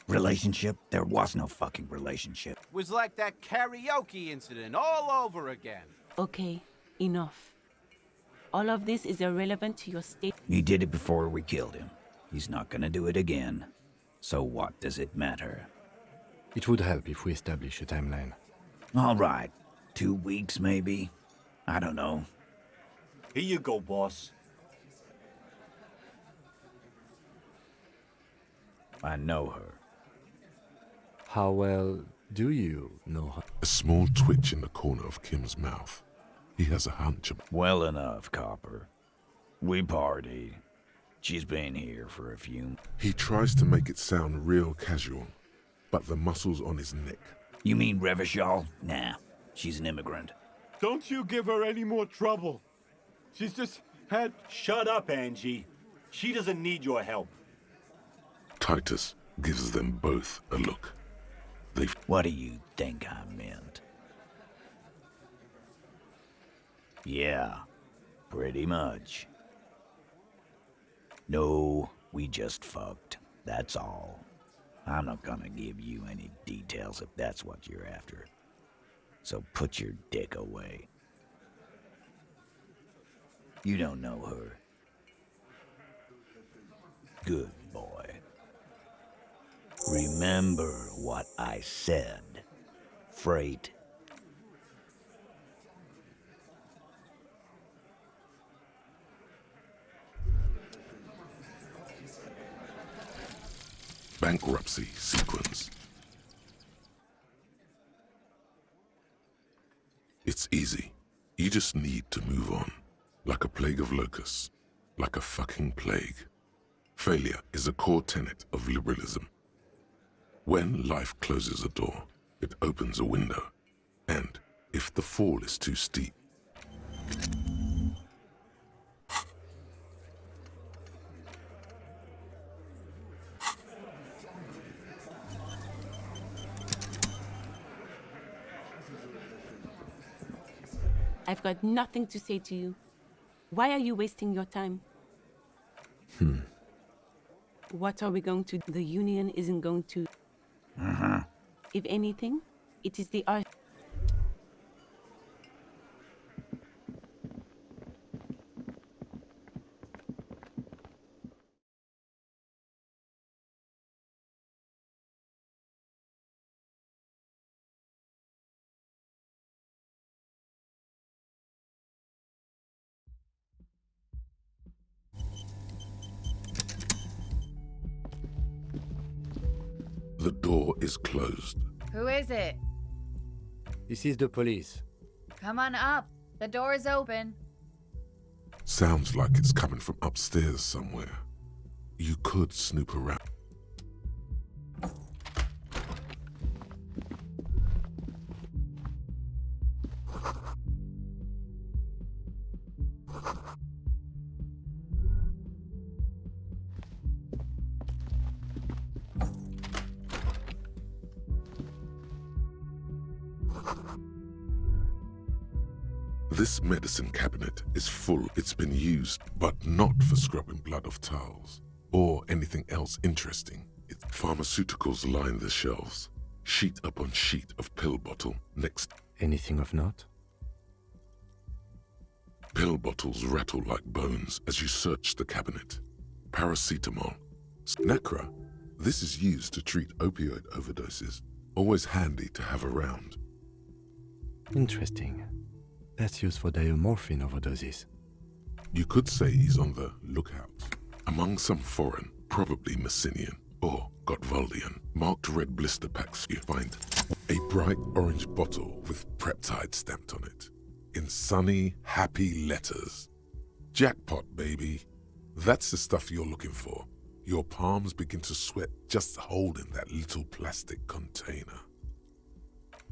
Relationship? There was no fucking relationship. Was like that karaoke incident all over again. Okay, enough. All of this is irrelevant to your state. He did it before we killed him. He's not gonna do it again. So what does it matter? It would help if we establish a timeline. All right. 2 weeks, maybe? I don't know. Here you go, boss. I know her. How well do you know her? A small twitch in the corner of Kim's mouth. He has a hunch about... Well enough, Copper. We partied. She's been here for a few... He tries to make it sound real casual, but the muscles on his neck... You mean Revachol? Nah, she's an immigrant. Don't you give her any more trouble. She's just had... Shut up, Angie. She doesn't need your help. Titus gives them both a look. What do you think I meant? Yeah, pretty much. No, we just fucked. That's all. I'm not gonna give you any details if that's what you're after. So put your dick away. You don't know her. Good boy. Remember what I said. Freight. Bankruptcy sequence. It's easy. You just need to move on. Like a plague of locusts. Like a fucking plague. Failure is a core tenet of liberalism. When life closes a door, it opens a window. And if the fall is too steep, I've got nothing to say to you. Why are you wasting your time? What are we going to do? The Union isn't going to... If anything, it is the art... the door is closed. Who is it? This is the police. Come on up. The door is open. Sounds like it's coming from upstairs somewhere. You could snoop around. This medicine cabinet is full. It's been used, but not for scrubbing blood off towels or anything else interesting. Pharmaceuticals line the shelves, sheet upon sheet of pill bottle next. Anything of note? Pill bottles rattle like bones as you search the cabinet. Paracetamol. Nacra. This is used to treat opioid overdoses. Always handy to have around. Interesting. That's used for diamorphine overdoses. You could say he's on the lookout. Among some foreign, probably Messinian or Gotwaldian, marked red blister packs you find a bright orange bottle with Preptide stamped on it. In sunny, happy letters. Jackpot, baby. That's the stuff you're looking for. Your palms begin to sweat just holding that little plastic container.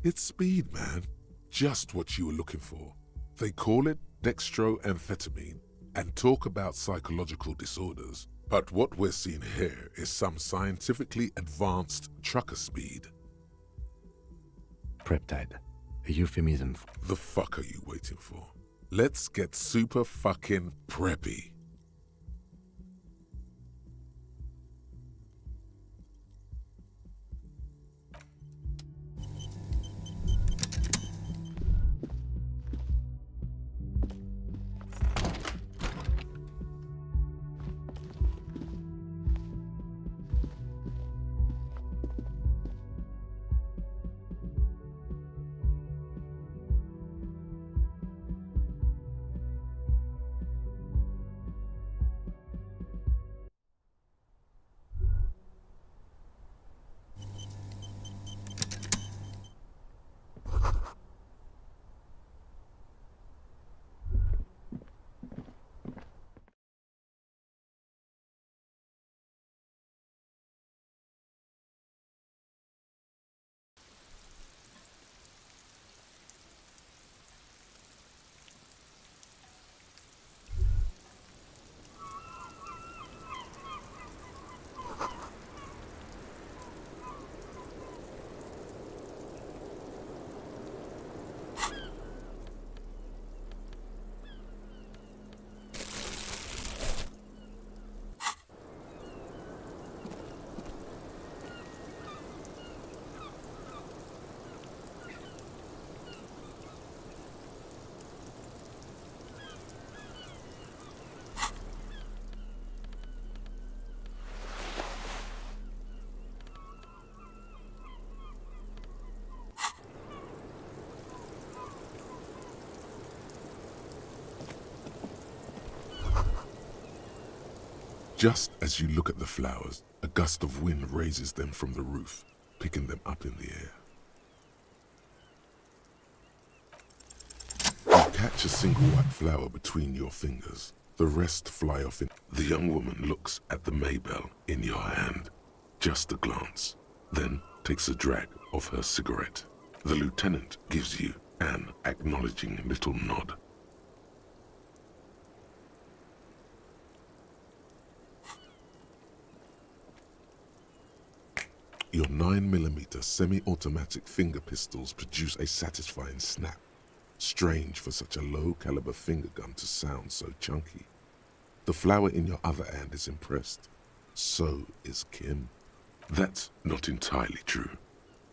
It's speed, man. Just what you were looking for. They call it dextroamphetamine and talk about psychological disorders. But what we're seeing here is some scientifically advanced trucker speed. Preptide. A euphemism. The fuck are you waiting for? Let's get super fucking preppy. Just as you look at the flowers, a gust of wind raises them from the roof, picking them up in the air. You catch a single white flower between your fingers. The rest fly off in. The young woman looks at the Maybell in your hand. Just a glance, then takes a drag of her cigarette. The lieutenant gives you an acknowledging little nod. Your 9mm semi-automatic finger pistols produce a satisfying snap. Strange for such a low-caliber finger gun to sound so chunky. The flower in your other hand is impressed. So is Kim. That's not entirely true.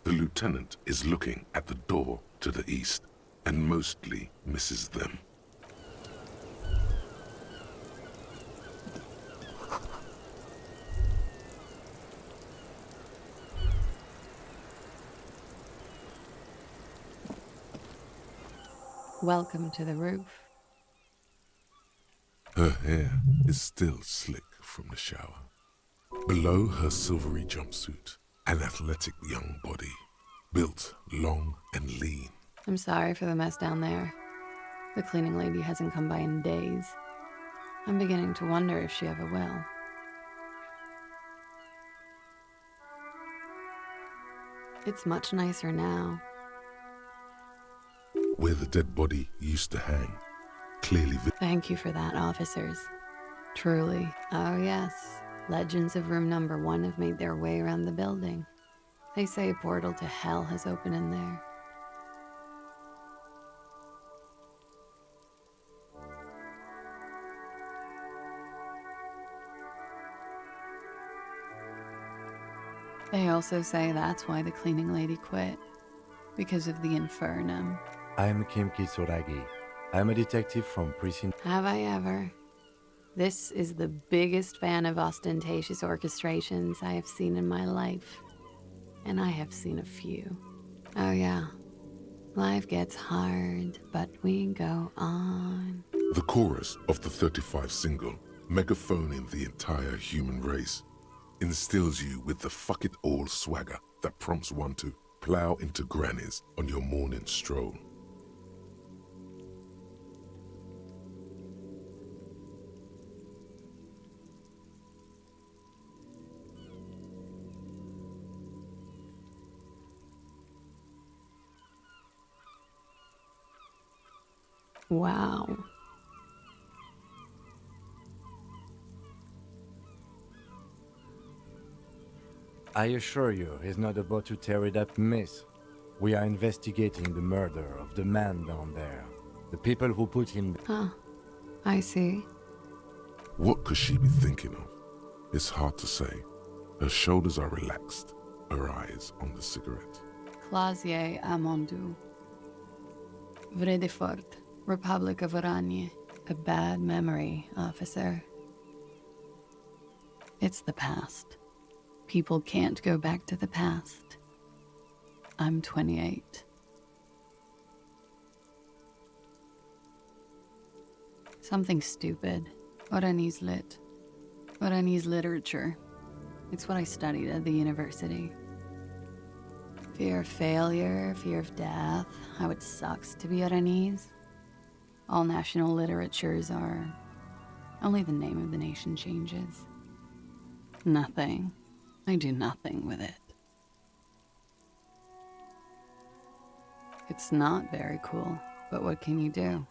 The lieutenant is looking at the door to the east and mostly misses them. Welcome to the roof. Her hair is still slick from the shower. Below her silvery jumpsuit, an athletic young body, built long and lean. I'm sorry for the mess down there. The cleaning lady hasn't come by in days. I'm beginning to wonder if she ever will. It's much nicer now. Where the dead body used to hang, clearly Thank you for that, officers. Truly. Oh yes, legends of room number 1 have made their way around the building. They say a portal to hell has opened in there. They also say that's why the cleaning lady quit. Because of the infernum. I'm Kim Kitsuragi. I'm a detective from Precinct. Have I ever? This is the biggest fan of ostentatious orchestrations I have seen in my life. And I have seen a few. Oh yeah. Life gets hard, but we go on. The chorus of the 35 single, megaphoning the entire human race, instills you with the fuck it all swagger that prompts one to plow into grannies on your morning stroll. Wow. I assure you, he's not about to tear it up, miss. We are investigating the murder of the man down there. The people who put him... Huh. I see. What could she be thinking of? It's hard to say. Her shoulders are relaxed, her eyes on the cigarette. Clasier Amondu. Vredefort, Republic of Oranje. A bad memory, officer. It's the past. People can't go back to the past. I'm 28. Something stupid. Oranese lit. Oranese literature. It's what I studied at the university. Fear of failure, fear of death, how it sucks to be Oranese. All national literatures are... Only the name of the nation changes. Nothing. I do nothing with it. It's not very cool, but what can you do?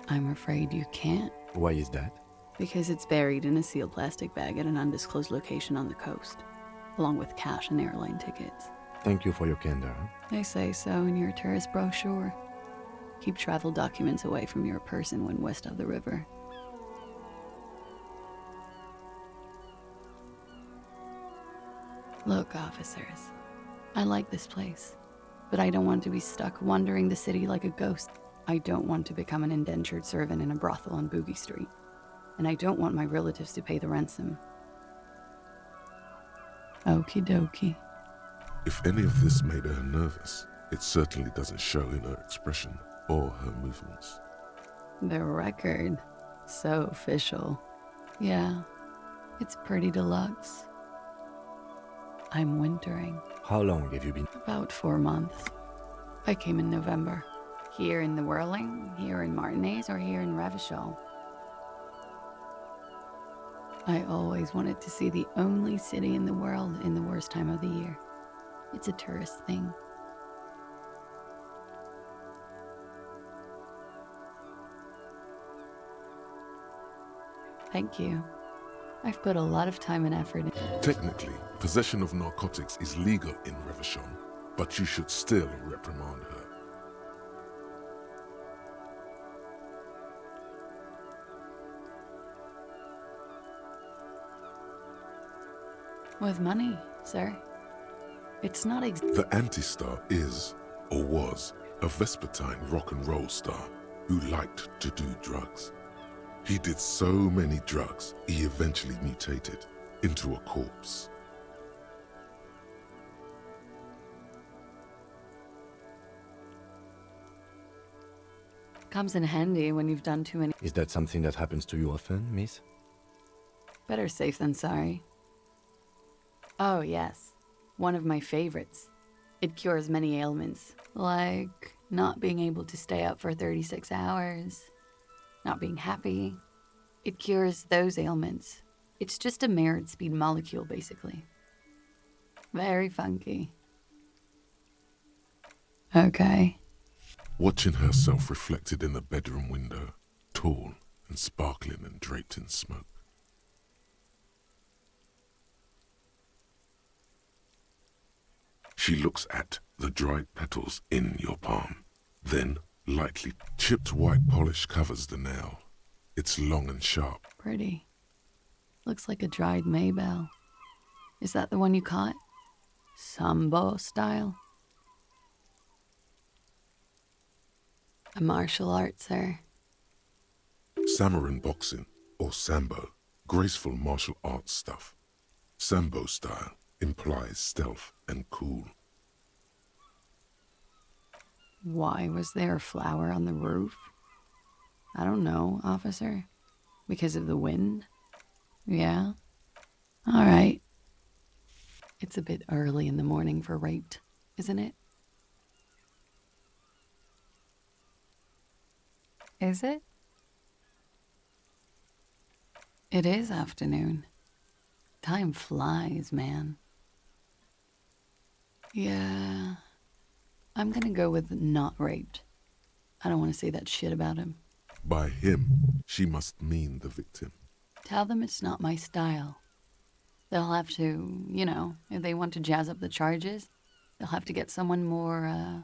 I'm afraid you can't. Why is that? Because it's buried in a sealed plastic bag at an undisclosed location on the coast, along with cash and airline tickets. Thank you for your candor. They say so in your tourist brochure. Keep travel documents away from your person when west of the river. Look, officers, I like this place, but I don't want to be stuck wandering the city like a ghost. I don't want to become an indentured servant in a brothel on Boogie Street, and I don't want my relatives to pay the ransom. Okie dokie. If any of this made her nervous, it certainly doesn't show in her expression or her movements. The record. So official. Yeah, it's pretty deluxe. I'm wintering. How long have you been? About 4 months. I came in November. Here in the Whirling, here in Martinez, or here in Revachol. I always wanted to see the only city in the world in the worst time of the year. It's a tourist thing. Thank you. I've put a lot of time and effort in. Technically, possession of narcotics is legal in Revachon, but you should still reprimand her. With money, sir. It's not The anti-star is, or was, a Vespertine rock and roll star who liked to do drugs. He did so many drugs, he eventually mutated into a corpse. Comes in handy when you've done too many. Is that something that happens to you often, miss? Better safe than sorry. Oh, yes. One of my favorites. It cures many ailments, like not being able to stay up for 36 hours, not being happy. It cures those ailments. It's just a merit speed molecule, basically. Very funky. Okay. Watching herself reflected in the bedroom window, tall and sparkling and draped in smoke. She looks at the dried petals in your palm. Then, lightly chipped white polish covers the nail. It's long and sharp. Pretty. Looks like a dried Maybell. Is that the one you caught? Sambo style? A martial art, sir. Samurai boxing, or Sambo, graceful martial arts stuff. Sambo style implies stealth and cool. Why was there a flower on the roof? I don't know, officer. Because of the wind? Yeah? All right. It's a bit early in the morning for rape, isn't it? Is it? It is afternoon. Time flies, man. Yeah. I'm gonna go with not raped. I don't want to say that shit about him. By him, she must mean the victim. Tell them it's not my style. They'll have to, you know, if they want to jazz up the charges, they'll have to get someone more,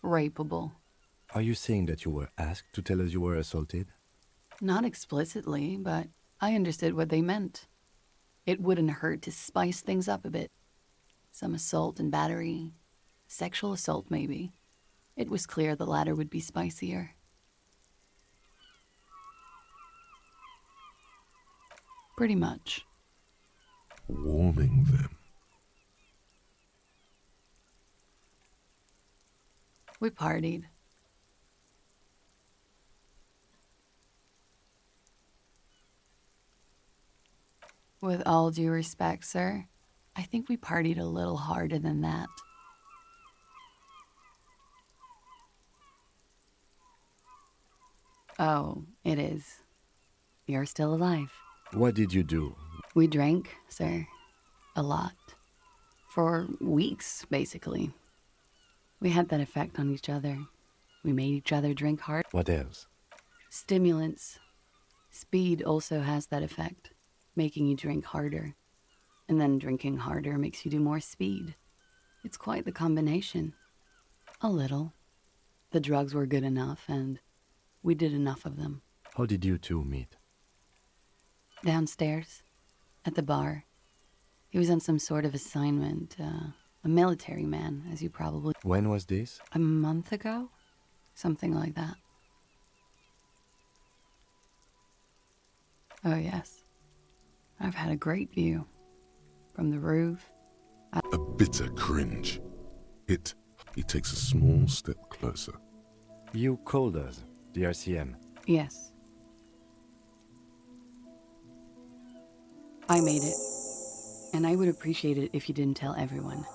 rapeable. Are you saying that you were asked to tell us you were assaulted? Not explicitly, but I understood what they meant. It wouldn't hurt to spice things up a bit. Some assault and battery. Sexual assault, maybe. It was clear the latter would be spicier. Pretty much. Warming them. We partied. With all due respect, sir, I think we partied a little harder than that. Oh, it is. You're still alive. What did you do? We drank, sir. A lot. For weeks, basically. We had that effect on each other. We made each other drink hard. What else? Stimulants. Speed also has that effect, making you drink harder. And then drinking harder makes you do more speed. It's quite the combination. A little. The drugs were good enough, and we did enough of them. How did you two meet? Downstairs, at the bar. He was on some sort of assignment, a military man, as you probably... When was this? A month ago? Something like that. Oh, yes. I've had a great view. From the roof. A bitter cringe. He takes a small step closer. You called us, the RCM. Yes. I made it. And I would appreciate it if you didn't tell everyone.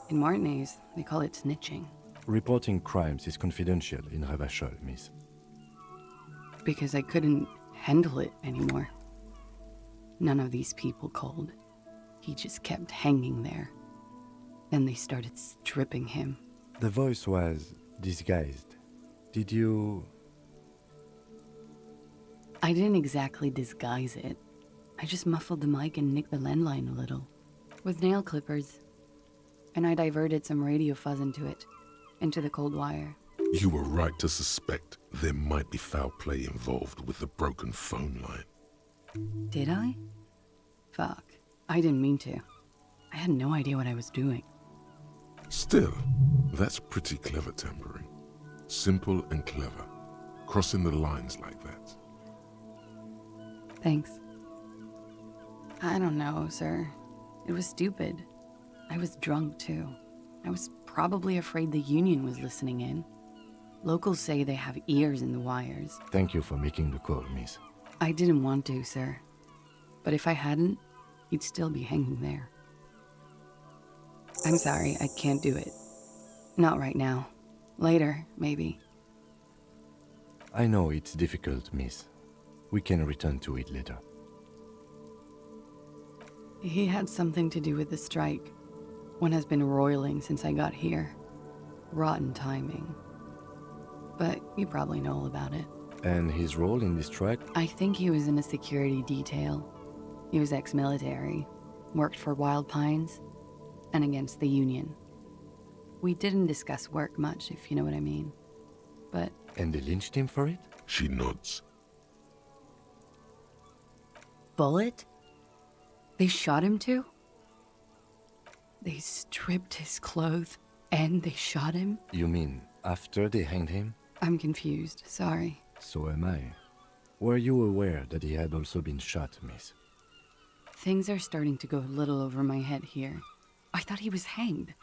In Martinez, they call it snitching. Reporting crimes is confidential in Ravachol, miss. Because I couldn't handle it anymore. None of these people called. He just kept hanging there. Then they started stripping him. The voice was disguised. Did you... I didn't exactly disguise it. I just muffled the mic and nicked the landline a little. With nail clippers. And I diverted some radio fuzz into it. Into the cold wire. You were right to suspect there might be foul play involved with the broken phone line. Did I? Fuck. I didn't mean to. I had no idea what I was doing. Still, that's pretty clever tampering. Simple and clever. Crossing the lines like that. Thanks. I don't know, sir. It was stupid. I was drunk, too. I was probably afraid the union was listening in. Locals say they have ears in the wires. Thank you for making the call, miss. I didn't want to, sir. But if I hadn't, he'd still be hanging there. I'm sorry, I can't do it. Not right now. Later, maybe. I know it's difficult, miss. We can return to it later. He had something to do with the strike. One has been roiling since I got here. Rotten timing. But you probably know all about it. And his role in this strike? I think he was in a security detail. He was ex-military, worked for Wild Pines, and against the Union. We didn't discuss work much, if you know what I mean. But... And they lynched him for it? She nods. Bullet? They shot him too? They stripped his clothes and they shot him? You mean after they hanged him? I'm confused, sorry. So am I. Were you aware that he had also been shot, miss? Things are starting to go a little over my head here. I thought he was hanged.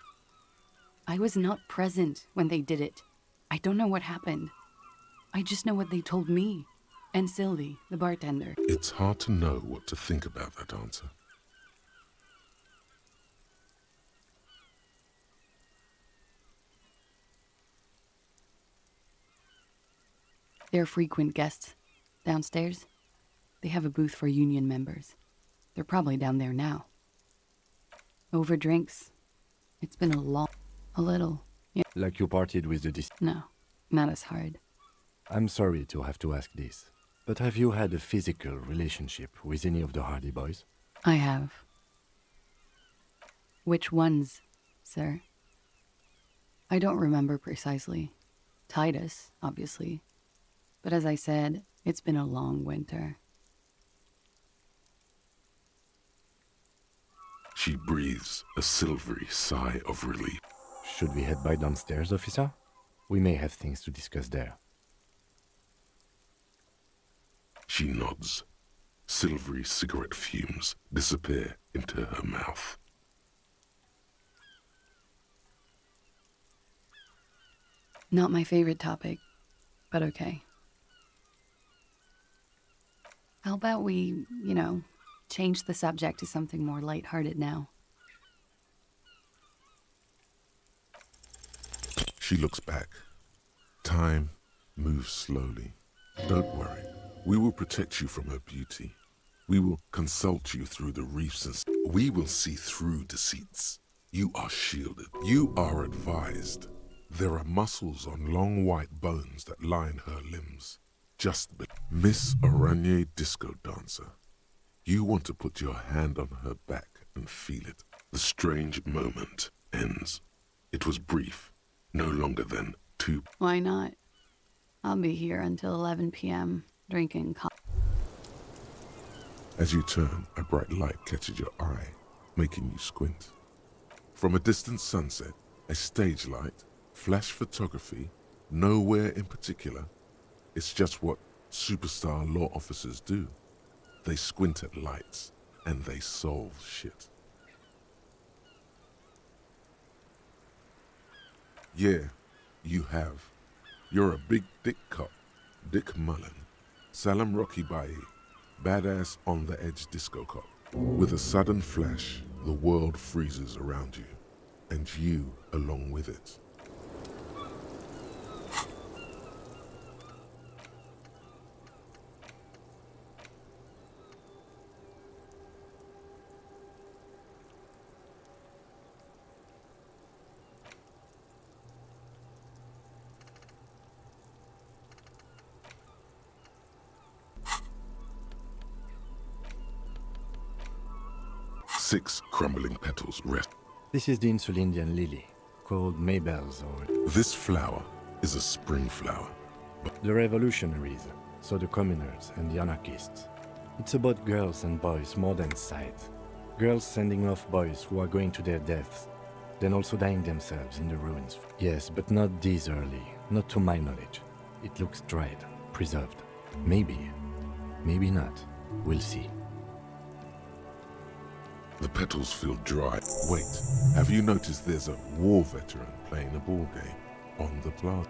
I was not present when they did it. I don't know what happened. I just know what they told me. And Sylvie, the bartender. It's hard to know what to think about that answer. They're frequent guests. Downstairs, they have a booth for union members. They're probably down there now. Over drinks. It's been a little. Yeah. Like you partied with the No, not as hard. I'm sorry to have to ask this, but have you had a physical relationship with any of the Hardy Boys? I have. Which ones, sir? I don't remember precisely. Titus, obviously. But as I said, it's been a long winter. She breathes a silvery sigh of relief. Should we head by downstairs, officer? We may have things to discuss there. She nods. Silvery cigarette fumes disappear into her mouth. Not my favorite topic, but okay. How about we, change the subject to something more lighthearted now? She looks back. Time moves slowly. Don't worry. We will protect you from her beauty. We will consult you through the reefs and we will see through deceits. You are shielded. You are advised. There are muscles on long white bones that line her limbs. Just be Miss Araignée Disco Dancer. You want to put your hand on her back and feel it. The strange moment ends. It was brief, no longer than 2. Why not? I'll be here until 11 p.m. drinking coffee. As you turn, a bright light catches your eye, making you squint. From a distant sunset, a stage light, flash photography, nowhere in particular. It's just what superstar law officers do. They squint at lights, and they solve shit. Yeah, you have. You're a big dick cop, Dick Mullen, Salem Rocky Baye, badass on the edge disco cop. With a sudden flash, the world freezes around you, and you along with it. Six crumbling petals rest. This is the Insulindian lily, called Maybelle's or... This flower is a spring flower. The revolutionaries, so the communers and the anarchists. It's about girls and boys more than sight. Girls sending off boys who are going to their deaths, then also dying themselves in the ruins. Yes, but not this early, not to my knowledge. It looks dried, preserved. Maybe, maybe not. We'll see. The petals feel dry. Wait, have you noticed there's a war veteran playing a ball game on the plaza?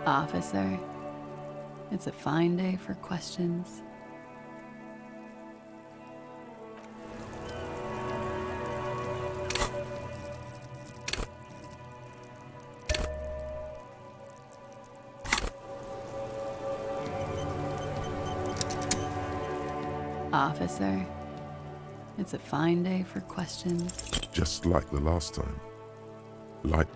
Officer, it's a fine day for questions. Officer, it's a fine day for questions. Just like the last time. Like...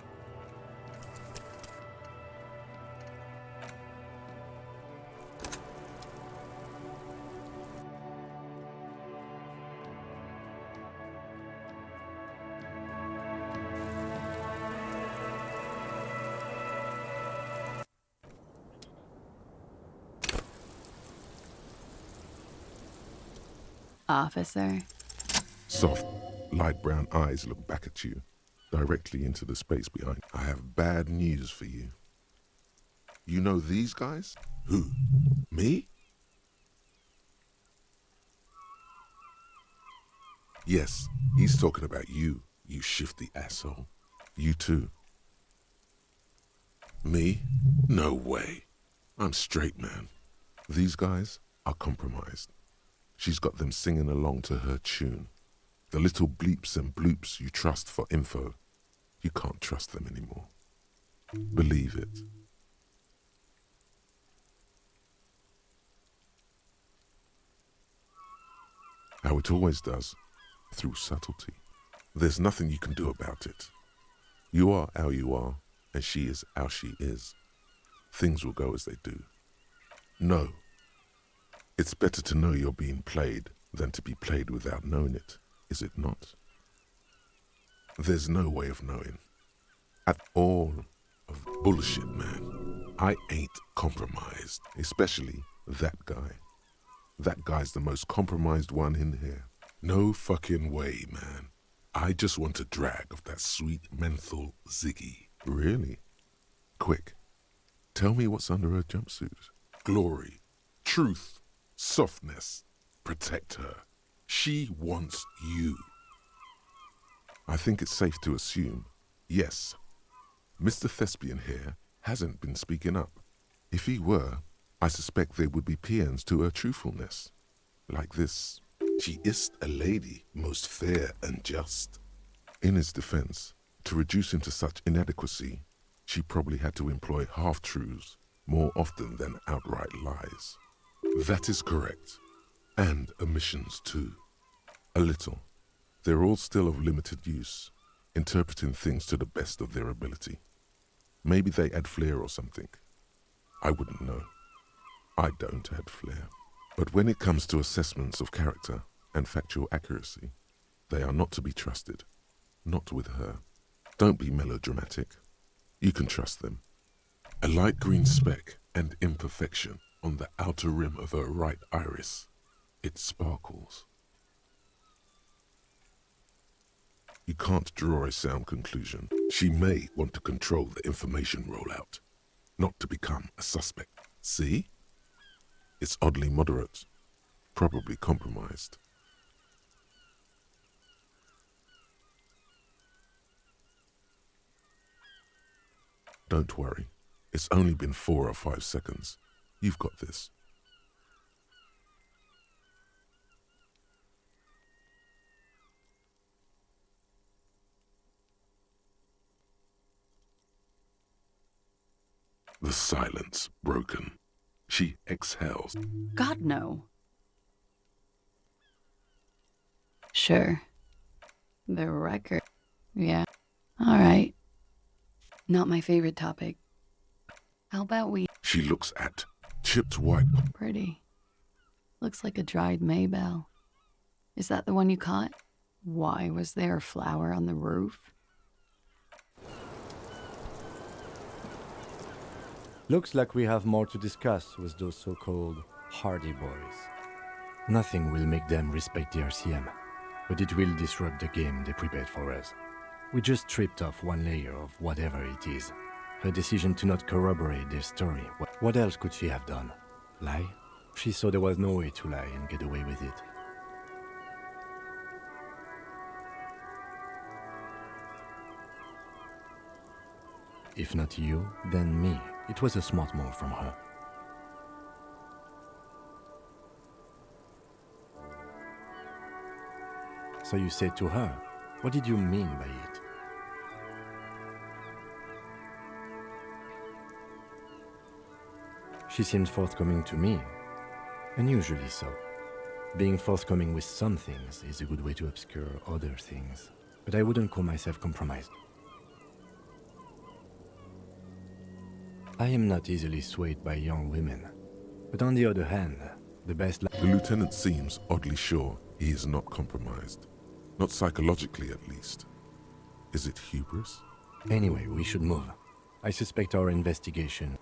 Officer. Soft, light brown eyes look back at you, directly into the space behind. I have bad news for you. You know these guys? Who? Me? Yes, he's talking about you, you shifty asshole. You too. Me? No way. I'm straight, man. These guys are compromised. She's got them singing along to her tune. The little bleeps and bloops you trust for info, you can't trust them anymore. Believe it. How it always does, through subtlety. There's nothing you can do about it. You are how you are, and she is how she is. Things will go as they do. No. It's better to know you're being played than to be played without knowing it, is it not? There's no way of knowing. At all of bullshit, man. I ain't compromised, especially that guy. That guy's the most compromised one in here. No fucking way, man. I just want a drag of that sweet menthol Ziggy. Really? Quick. Tell me what's under her jumpsuit. Glory. Truth. Softness. Protect her. She wants you. I think it's safe to assume, yes, Mr. Thespian here hasn't been speaking up. If he were, I suspect there would be paeans to her truthfulness. Like this, she is a lady, most fair and just. In his defense, to reduce him to such inadequacy, she probably had to employ half-truths more often than outright lies. That is correct. And omissions too. A little. They're all still of limited use, interpreting things to the best of their ability. Maybe they add flair or something. I wouldn't know. I don't add flair. But when it comes to assessments of character and factual accuracy, they are not to be trusted. Not with her. Don't be melodramatic. You can trust them. A light green speck and imperfection on the outer rim of her right iris. It sparkles. You can't draw a sound conclusion. She may want to control the information rollout, not to become a suspect. See? It's oddly moderate, probably compromised. Don't worry. It's only been 4 or 5 seconds. You've got this. The silence broken. She exhales. God, no. Sure. The record. Yeah. All right. Not my favorite topic. How about we... She looks at chipped white. Pretty. Looks like a dried maybell. Is that the one you caught? Why was there a flower on the roof? Looks like we have more to discuss with those so-called Hardy Boys. Nothing will make them respect the RCM, but it will disrupt the game they prepared for us. We just stripped off one layer of whatever it is. Her decision to not corroborate their story. What else could she have done? Lie? She saw there was no way to lie and get away with it. If not you, then me. It was a smart move from her. So you said to her, what did you mean by it? She seemed forthcoming to me, unusually so. Being forthcoming with some things is a good way to obscure other things, but I wouldn't call myself compromised. I am not easily swayed by young women, but on the other hand, the best... The lieutenant seems oddly sure he is not compromised. Not psychologically, at least. Is it hubris? Anyway, we should move. I suspect our investigation